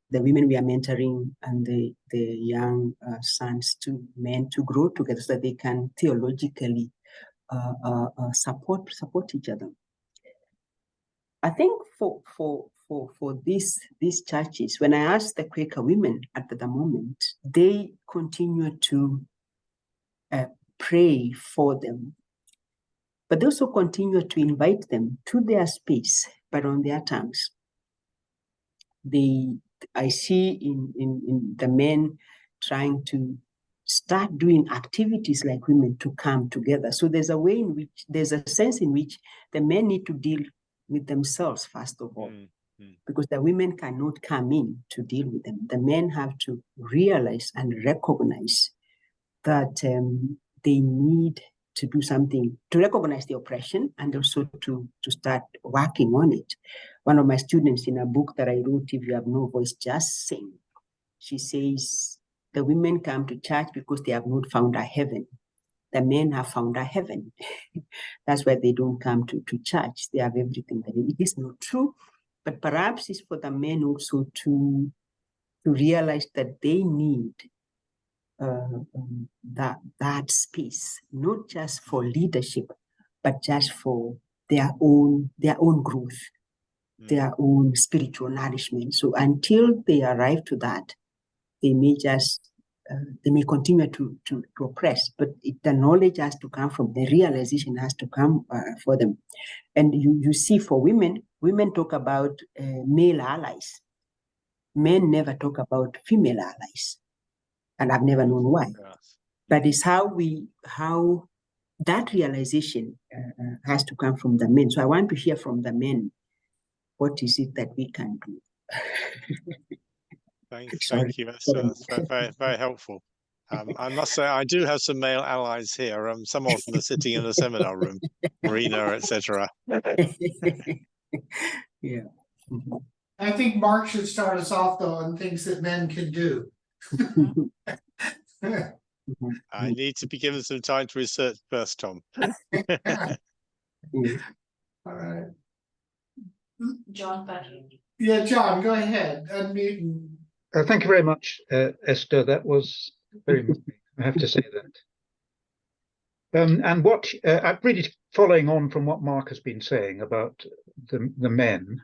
the women we are mentoring and the young sons to men to grow together, so that they can theologically support each other. I think for these churches, when I ask the Quaker women at the moment, they continue to pray for them, but they also continue to invite them to their space, but on their terms. I see in the men trying to start doing activities like women to come together. So there's a way in which, there's a sense in which the men need to deal with themselves, first of all, Mm, mm. because the women cannot come in to deal with them. The men have to realize and recognize that they need to do something to recognize the oppression and also to start working on it. One of my students in a book that I wrote, If You Have No Voice, Just Sing, she says, the women come to church because they have not found a heaven. The men have found a heaven. That's why they don't come to church. They have everything. It is not true, but perhaps it's for the men also to realize that they need that space, not just for leadership, but just for their own growth, their own spiritual nourishment. So until they arrive to that, they may just they may continue to oppress, but the knowledge has to come from, the realization has to come for them. And you see, for women talk about male allies. Men never talk about female allies, and I've never known why. Yes. But it's how that realization has to come from the men. So I want to hear from the men, what is it that we can do? Thank you, Esther. That's very, very helpful. I must say, I do have some male allies here. Some of them are sitting in the seminar room, Marina, etc. Yeah. Mm-hmm. I think Mark should start us off though on things that men can do. I need to be given some time to research first, Tom. All right. John Patrick. Yeah, John, go ahead. Unmute. Thank you very much, Esther. That was very moving, I have to say that. And what I'm really following on from what Mark has been saying about the men.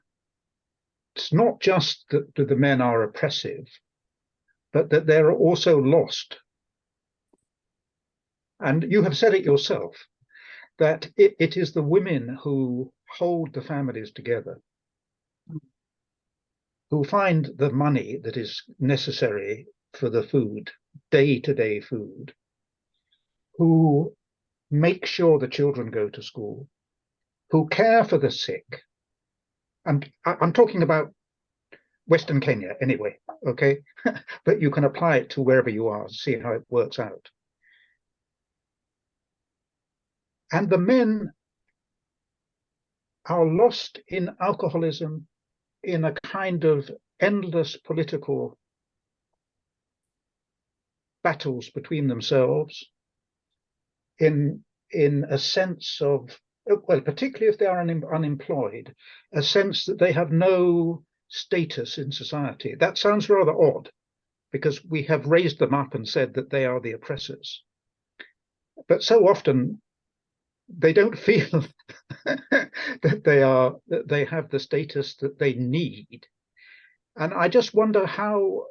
It's not just that the men are oppressive, but that they're also lost. And you have said it yourself, that it is the women who hold the families together, who find the money that is necessary for the food, day-to-day food, who make sure the children go to school, who care for the sick. And I'm talking about Western Kenya anyway, okay? But you can apply it to wherever you are, see how it works out. And the men are lost in alcoholism, in a kind of endless political battles between themselves, in a sense of, well, particularly if they are unemployed, a sense that they have no status in society. That sounds rather odd, because we have raised them up and said that they are the oppressors. But so often they don't feel that they have the status that they need. And I just wonder how,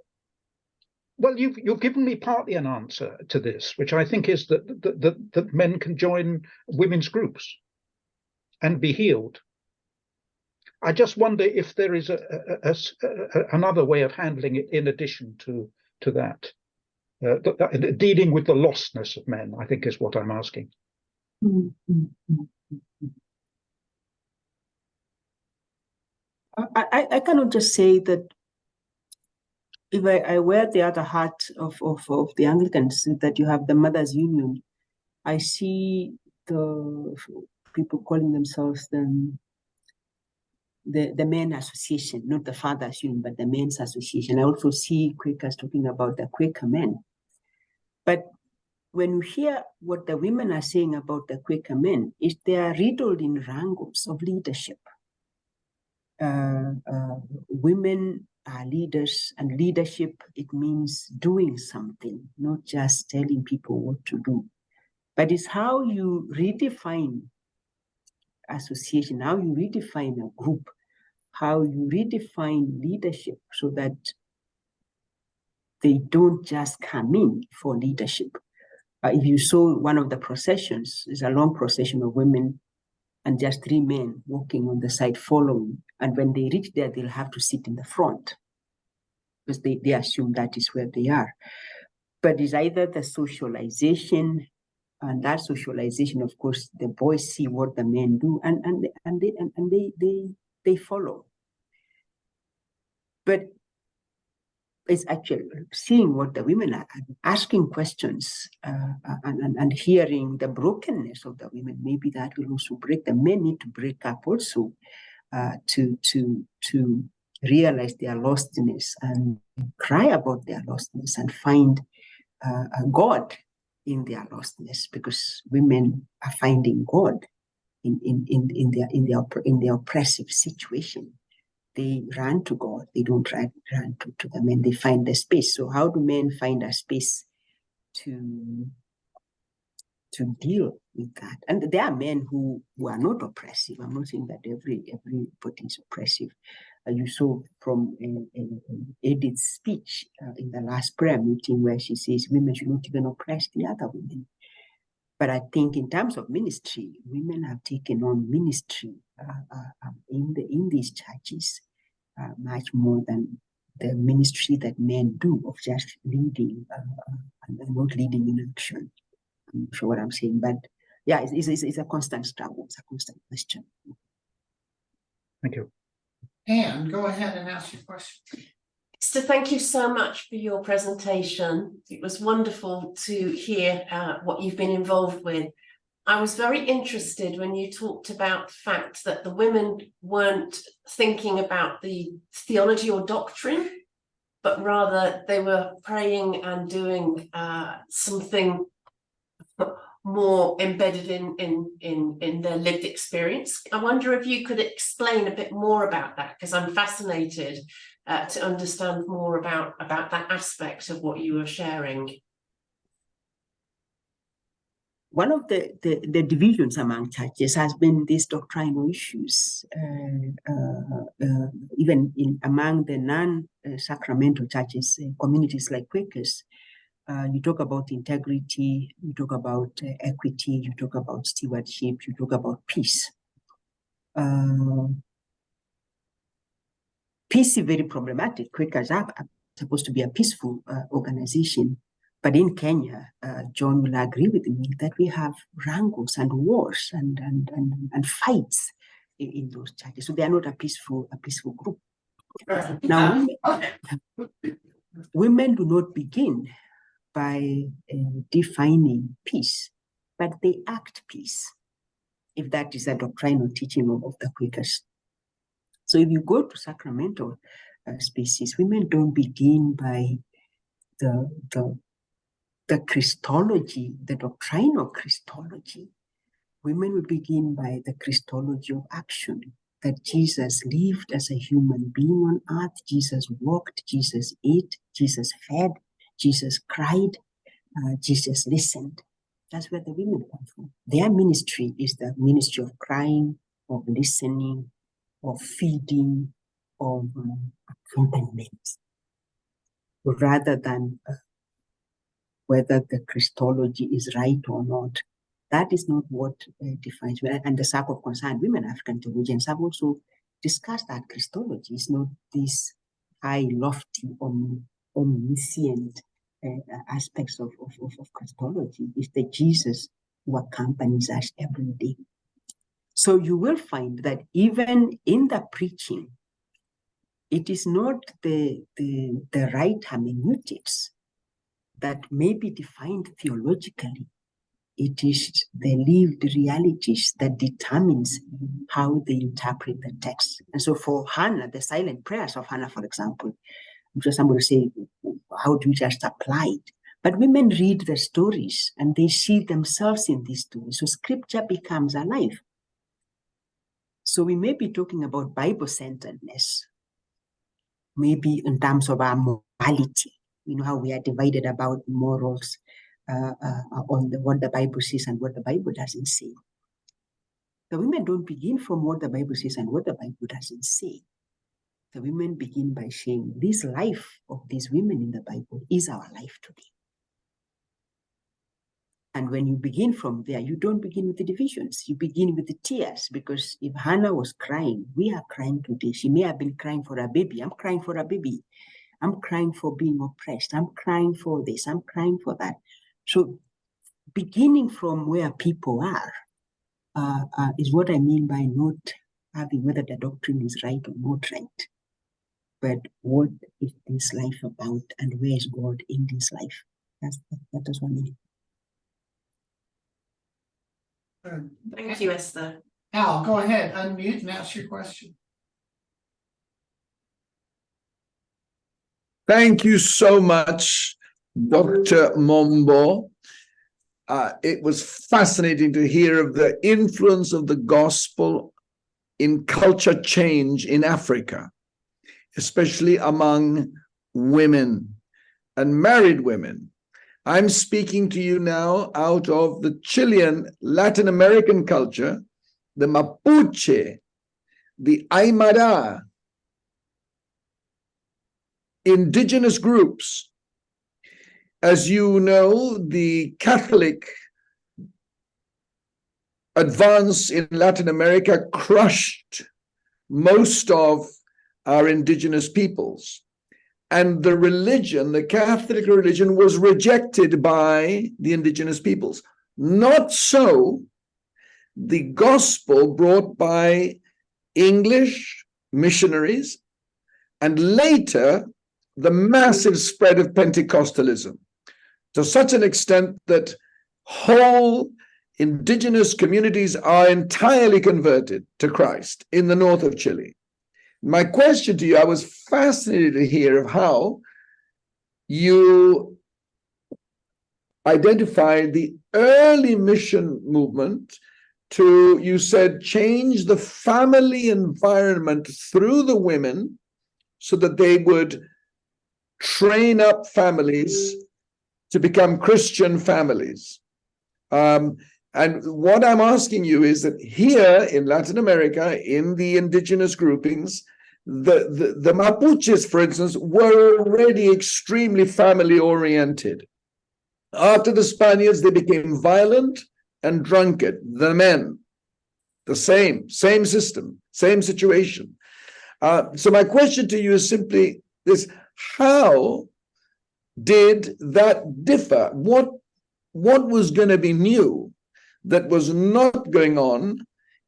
well, you've given me partly an answer to this, which I think is that men can join women's groups and be healed. I just wonder if there is another way of handling it in addition to that. Dealing with the lostness of men, I think, is what I'm asking. I cannot just say that if I wear the other hat of the Anglicans, that you have the Mothers' Union. I see the people calling themselves the Men Association, not the Fathers' Union, but the Men's Association. I also see Quakers talking about the Quaker men. But when you hear what the women are saying about the Quaker men, is they are riddled in wrangles of leadership. Women are leaders, and leadership, it means doing something, not just telling people what to do. But it's how you redefine association, how you redefine a group, how you redefine leadership so that they don't just come in for leadership. If you saw one of the processions, it's a long procession of women and just 3 men walking on the side following. And when they reach there, they'll have to sit in the front because they assume that is where they are. But it's either the socialization And that socialization, of course, the boys see what the men do, and they follow. But it's actually seeing what the women are asking questions and hearing the brokenness of the women. Maybe that will also break. The men need to break up also to realize their lostness and cry about their lostness and find God in their lostness, because women are finding God in their oppressive situation. They run to God. They don't run to the men. They find the space. So how do men find a space to deal with that? And there are men who are not oppressive. I'm not saying that everybody is oppressive. You saw from Edith's speech in the last prayer meeting where she says women should not even oppress the other women. But I think in terms of ministry, women have taken on ministry in these churches much more than the ministry that men do of just leading and not leading in action. I'm not sure what I'm saying, but yeah, it's a constant struggle. It's a constant question. Thank you. Anne, go ahead and ask your question. Esther, thank you so much for your presentation. It was wonderful to hear what you've been involved with. I was very interested when you talked about the fact that the women weren't thinking about the theology or doctrine, but rather they were praying and doing something more embedded in their lived experience. I wonder if you could explain a bit more about that, because I'm fascinated to understand more about that aspect of what you were sharing. One of the divisions among churches has been these doctrinal issues, even among the non-sacramental churches, communities like Quakers. You talk about integrity, you talk about equity, you talk about stewardship, you talk about peace. Peace is very problematic. Quakers are supposed to be a peaceful organization. But in Kenya, John will agree with me that we have wrangles and wars and fights in those churches. So they are not a peaceful group. Now, women do not begin by defining peace, but they act peace, if that is a doctrinal teaching of the Quakers. So if you go to sacramental spaces, women don't begin by the Christology, the doctrinal Christology. Women will begin by the Christology of action, that Jesus lived as a human being on earth, Jesus walked, Jesus ate, Jesus fed, Jesus cried, Jesus listened. That's where the women come from. Their ministry is the ministry of crying, of listening, of feeding, of accompaniment, rather than whether the Christology is right or not. That is not what defines women. And the circle of concerned women, African theologians, have also discussed that Christology is not this high, lofty, omniscient aspects of Christology. It's the Jesus who accompanies us every day. So you will find that even in the preaching, it is not the right hermeneutics that may be defined theologically. It is the lived realities that determines how they interpret the text. And so for Hannah, the silent prayers of Hannah, for example, just somebody say, how do you just apply it? But women read the stories and they see themselves in these stories. So scripture becomes alive. So we may be talking about Bible-centeredness, maybe in terms of our morality. You know how we are divided about morals on what the Bible says and what the Bible doesn't say. The women don't begin from what the Bible says and what the Bible doesn't say. The women begin by saying, this life of these women in the Bible is our life today. And when you begin from there, you don't begin with the divisions. You begin with the tears, because if Hannah was crying, we are crying today. She may have been crying for a baby. I'm crying for a baby. I'm crying for being oppressed. I'm crying for this. I'm crying for that. So beginning from where people are is what I mean by not having whether the doctrine is right or not right, but what is this life about and where is God in this life? That is what I mean. Thank you, Esther. Al, go ahead, unmute and ask your question. Thank you so much, Dr. Mombo. It was fascinating to hear of the influence of the gospel in culture change in Africa, especially among women and married women. I'm speaking to you now out of the Chilean Latin American culture, the Mapuche, the Aymara, indigenous groups. As you know, the Catholic advance in Latin America crushed most of our indigenous peoples. And the religion, the Catholic religion, was rejected by the indigenous peoples. Not so the gospel brought by English missionaries, and later the massive spread of Pentecostalism, to such an extent that whole indigenous communities are entirely converted to Christ in the north of Chile. My question to you, I was fascinated to hear of how you identified the early mission movement to, you said, change the family environment through the women so that they would train up families to become Christian families. And what I'm asking you is that here in Latin America, in the indigenous groupings, the Mapuches, for instance, were already extremely family-oriented. After the Spaniards, they became violent and drunken. The men, the same system, same situation. So my question to you is simply this: how did that differ? What was going to be new that was not going on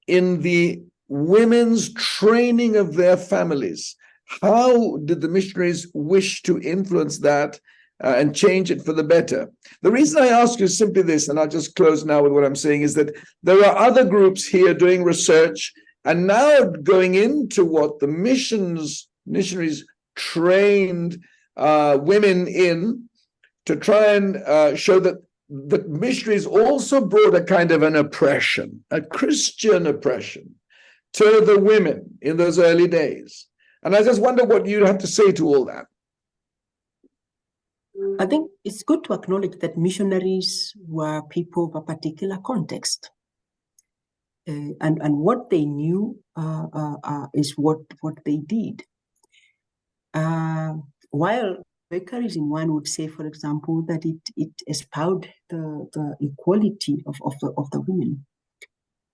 in the women's training of their families? How did the missionaries wish to influence that and change it for the better? The reason I ask you is simply this, and I'll just close now with what I'm saying, is that there are other groups here doing research and now going into what the missionaries trained women in, to try and show that the missionaries also brought a kind of an oppression, a Christian oppression, to the women in those early days. And I just wonder what you'd have to say to all that. I think it's good to acknowledge that missionaries were people of a particular context. And what they knew is what they did. While Quakerism, one would say, for example, that it espoused the equality of the women.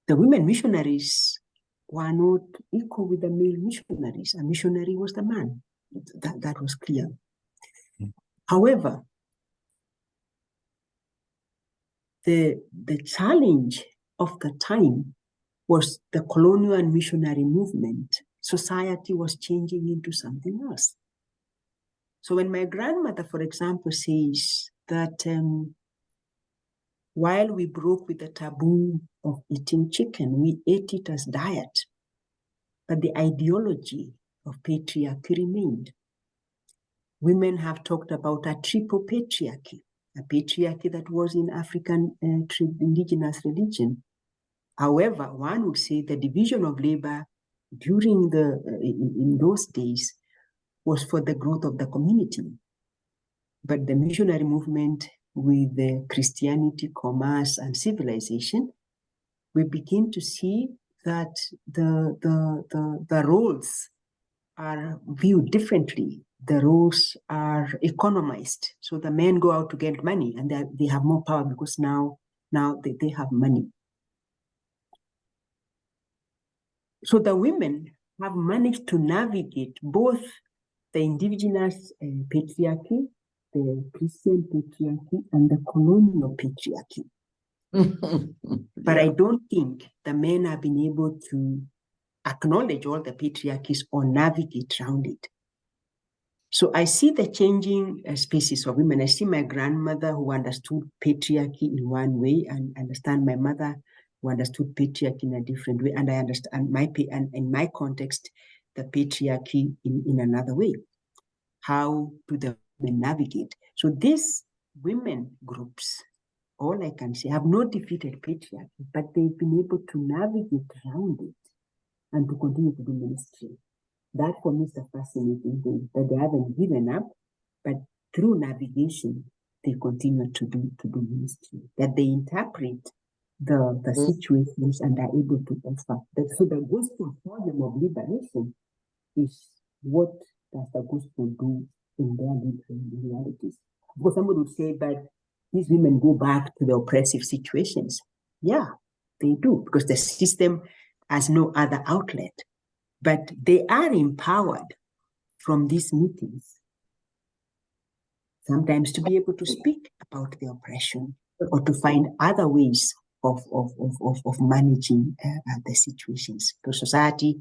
The women missionaries were not equal with the male missionaries. A missionary was the man. That was clear. However, the challenge of the time was the colonial and missionary movement. Society was changing into something else. So when my grandmother, for example, says that while we broke with the taboo of eating chicken, we ate it as diet, but the ideology of patriarchy remained. Women have talked about a triple patriarchy, a patriarchy that was in African indigenous religion. However, one would say the division of labor during in those days was for the growth of the community. But the missionary movement, with the Christianity, commerce, and civilization, we begin to see that the roles are viewed differently. The roles are economized. So the men go out to get money, and they have more power because now they have money. So the women have managed to navigate both the indigenous patriarchy, the Christian patriarchy, and the colonial patriarchy. But I don't think the men have been able to acknowledge all the patriarchies or navigate around it. So I see the changing species of women. I see my grandmother who understood patriarchy in one way, and understand my mother who understood patriarchy in a different way, and I understand and in my context, the patriarchy in another way. How do the women navigate? So these women groups, all I can say, have not defeated patriarchy, but they've been able to navigate around it and to continue to do ministry. That for me is the fascinating thing, that they haven't given up, but through navigation, they continue to do ministry, that they interpret the situations and are able to offer. So the gospel for them of liberation is, what does the gospel do in their living realities? Because somebody would say, but these women go back to the oppressive situations. Yeah, they do, because the system has no other outlet. But they are empowered from these meetings, sometimes to be able to speak about the oppression or to find other ways of managing the situations. Because society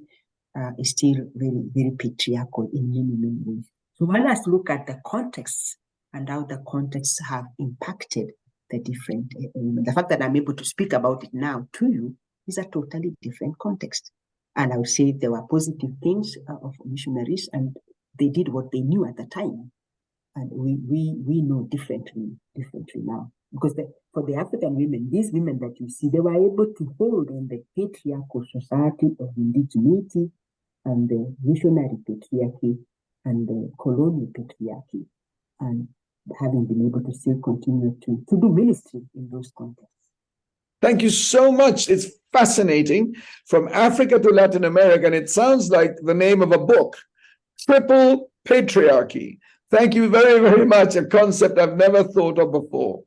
is still very, very patriarchal in many ways. So one has to look at the contexts and how the contexts have impacted the different. The fact that I'm able to speak about it now to you is a totally different context. And I would say there were positive things of missionaries, and they did what they knew at the time. And we know differently now. Because for the African women, these women that you see, they were able to hold on the patriarchal society of indigeneity and the missionary patriarchy and the colonial patriarchy, and having been able to still continue to do ministry in those contexts. Thank you so much. It's fascinating. From Africa to Latin America, and it sounds like the name of a book, Triple Patriarchy. Thank you very, very much. A concept I've never thought of before.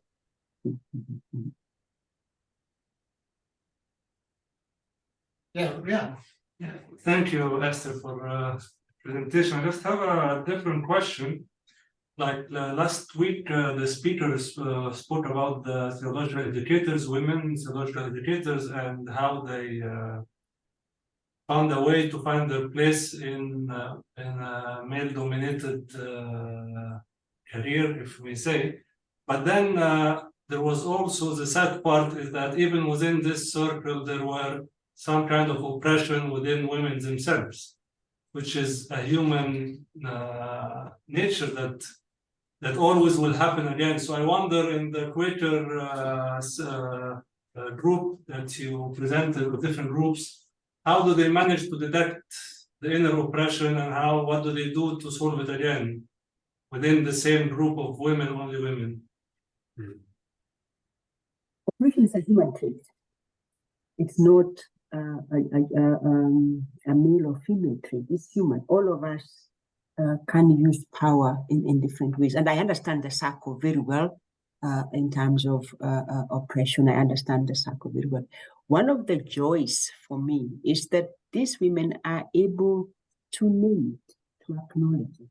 Yeah. Thank you, Esther, for presentation. I just have a different question. Like last week, the speakers spoke about the theological educators, women theological educators, and how they found a way to find their place in a male-dominated career, if we say. But then there was also the sad part is that even within this circle, there were some kind of oppression within women themselves, which is a human nature that always will happen again. So I wonder, in the Quaker group that you presented with different groups, how do they manage to detect the inner oppression, and what do they do to solve it again within the same group of women, only women? Oppression is a human trait. It's not a male or female trait. It's human. All of us can use power in different ways. And I understand the circle very well in terms of oppression. I understand the circle very well. One of the joys for me is that these women are able to name it, to acknowledge it.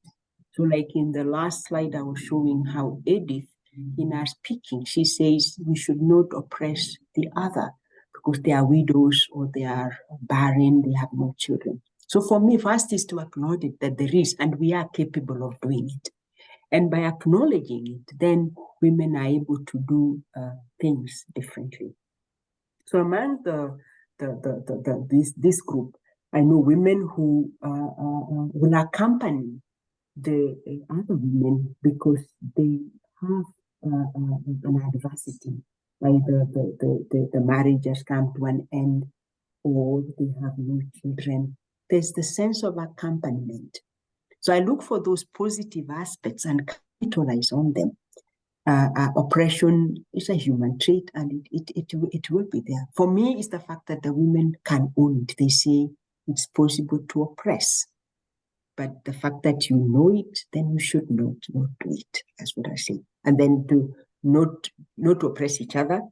So like in the last slide, I was showing how Edith, in her speaking, she says we should not oppress the other because they are widows or they are barren, they have no children. So for me, first is to acknowledge that there is, and we are capable of doing it. And by acknowledging it, then women are able to do things differently. So among this group, I know women who will accompany the other women because they have an adversity, like the marriage has come to an end, or they have no children. There's the sense of accompaniment. So I look for those positive aspects and capitalize on them. Oppression is a human trait, and it will be there. For me, it's the fact that the women can own it. They say it's possible to oppress. But the fact that you know it, then you should not do it. That's what I say. And then to not to oppress each other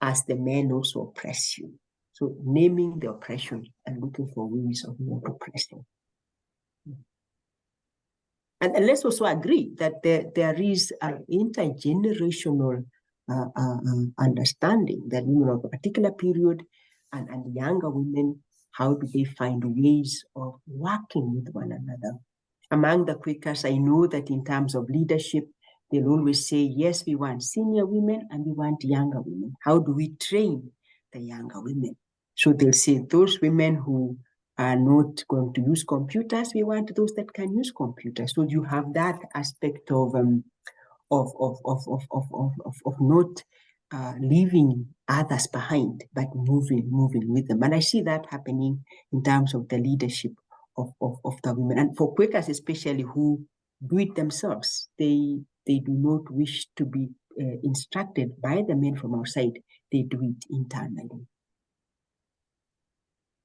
as the men also oppress you. So naming the oppression and looking for ways of not oppressing. And let's also agree that there is an intergenerational understanding that women of a particular period and younger women, how do they find ways of working with one another? Among the Quakers, I know that in terms of leadership, they'll always say, yes, we want senior women and we want younger women. How do we train the younger women? So they'll say those women who are not going to use computers, we want those that can use computers. So you have that aspect of not leaving others behind, but moving with them. And I see that happening in terms of the leadership of the women. And for Quakers especially, who do it themselves, they do not wish to be instructed by the men from outside. They do it internally.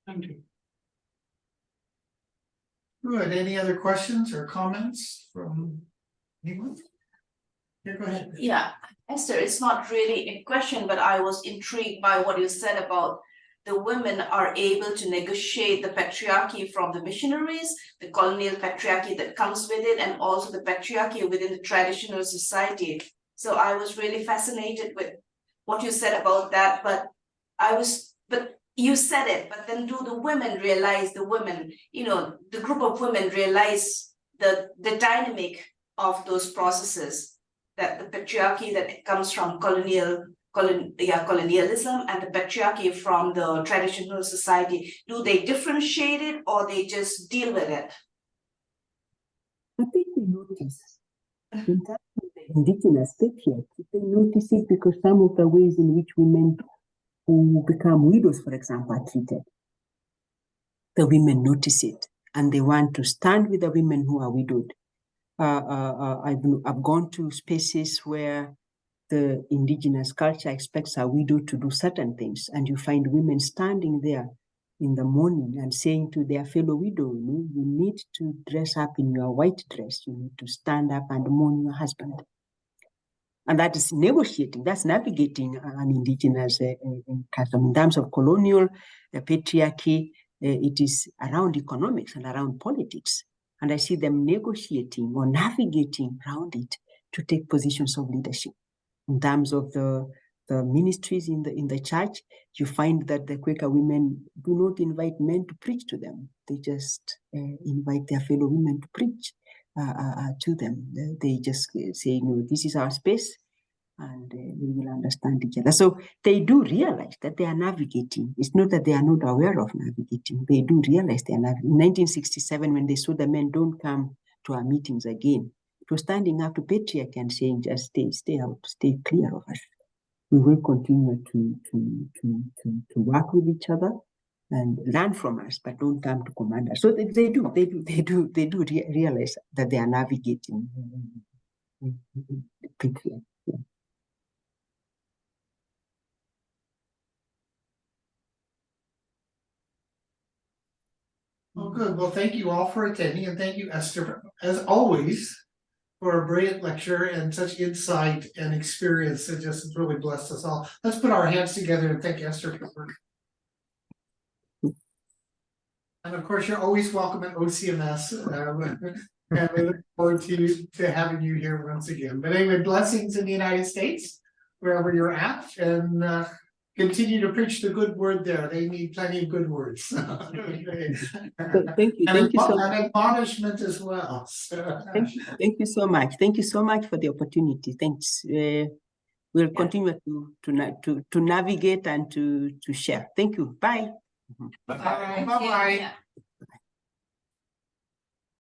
Thank you. Good. Any other questions or comments from anyone? Yeah, go ahead. Yeah, Esther, it's not really a question, but I was intrigued by what you said about the women are able to negotiate the patriarchy from the missionaries, the colonial patriarchy that comes with it, and also the patriarchy within the traditional society. So I was really fascinated with what you said about that, but you said it, but then do the women realize, the group of women realize the dynamic of those processes, that the patriarchy that comes from colonialism and the patriarchy from the traditional society, do they differentiate it or they just deal with it? I think they notice. In terms of the indigenous patriarchy, they notice it because some of the ways in which women who become widows, for example, are treated, the women notice it and they want to stand with the women who are widowed. I've gone to spaces where the indigenous culture expects a widow to do certain things, and you find women standing there in the morning and saying to their fellow widow, you need to dress up in your white dress, you need to stand up and mourn your husband. And that is negotiating, that's navigating an indigenous custom. In terms of colonial patriarchy, it is around economics and around politics. And I see them negotiating or navigating around it to take positions of leadership. In terms of the ministries in the church, you find that the Quaker women do not invite men to preach to them. They just invite their fellow women to preach to them. They just say, this is our space, and we will understand each other. So they do realize that they are navigating. It's not that they are not aware of navigating. They do realize they are navigating. In 1967, when they saw the men don't come to our meetings again, it was standing up to patriarchy and saying, just stay out, stay clear of us. We will continue to work with each other and learn from us, but don't come to command us. So they do realize that they are navigating patriarchy. Yeah. Well, good. Well, thank you all for attending, and thank you, Esther, as always, for a brilliant lecture and such insight and experience. It just really blessed us all. Let's put our hands together and thank Esther for her. And of course, you're always welcome at OCMS. And we look forward to having you here once again. But anyway, blessings in the United States, wherever you're at, and continue to preach the good word there. They need plenty of good words. Thank you. And Thank you so much. And admonishment as well. Thank you so much. Thank you so much for the opportunity. Thanks. We'll continue to navigate and to share. Thank you. Bye. Bye-bye. Yeah.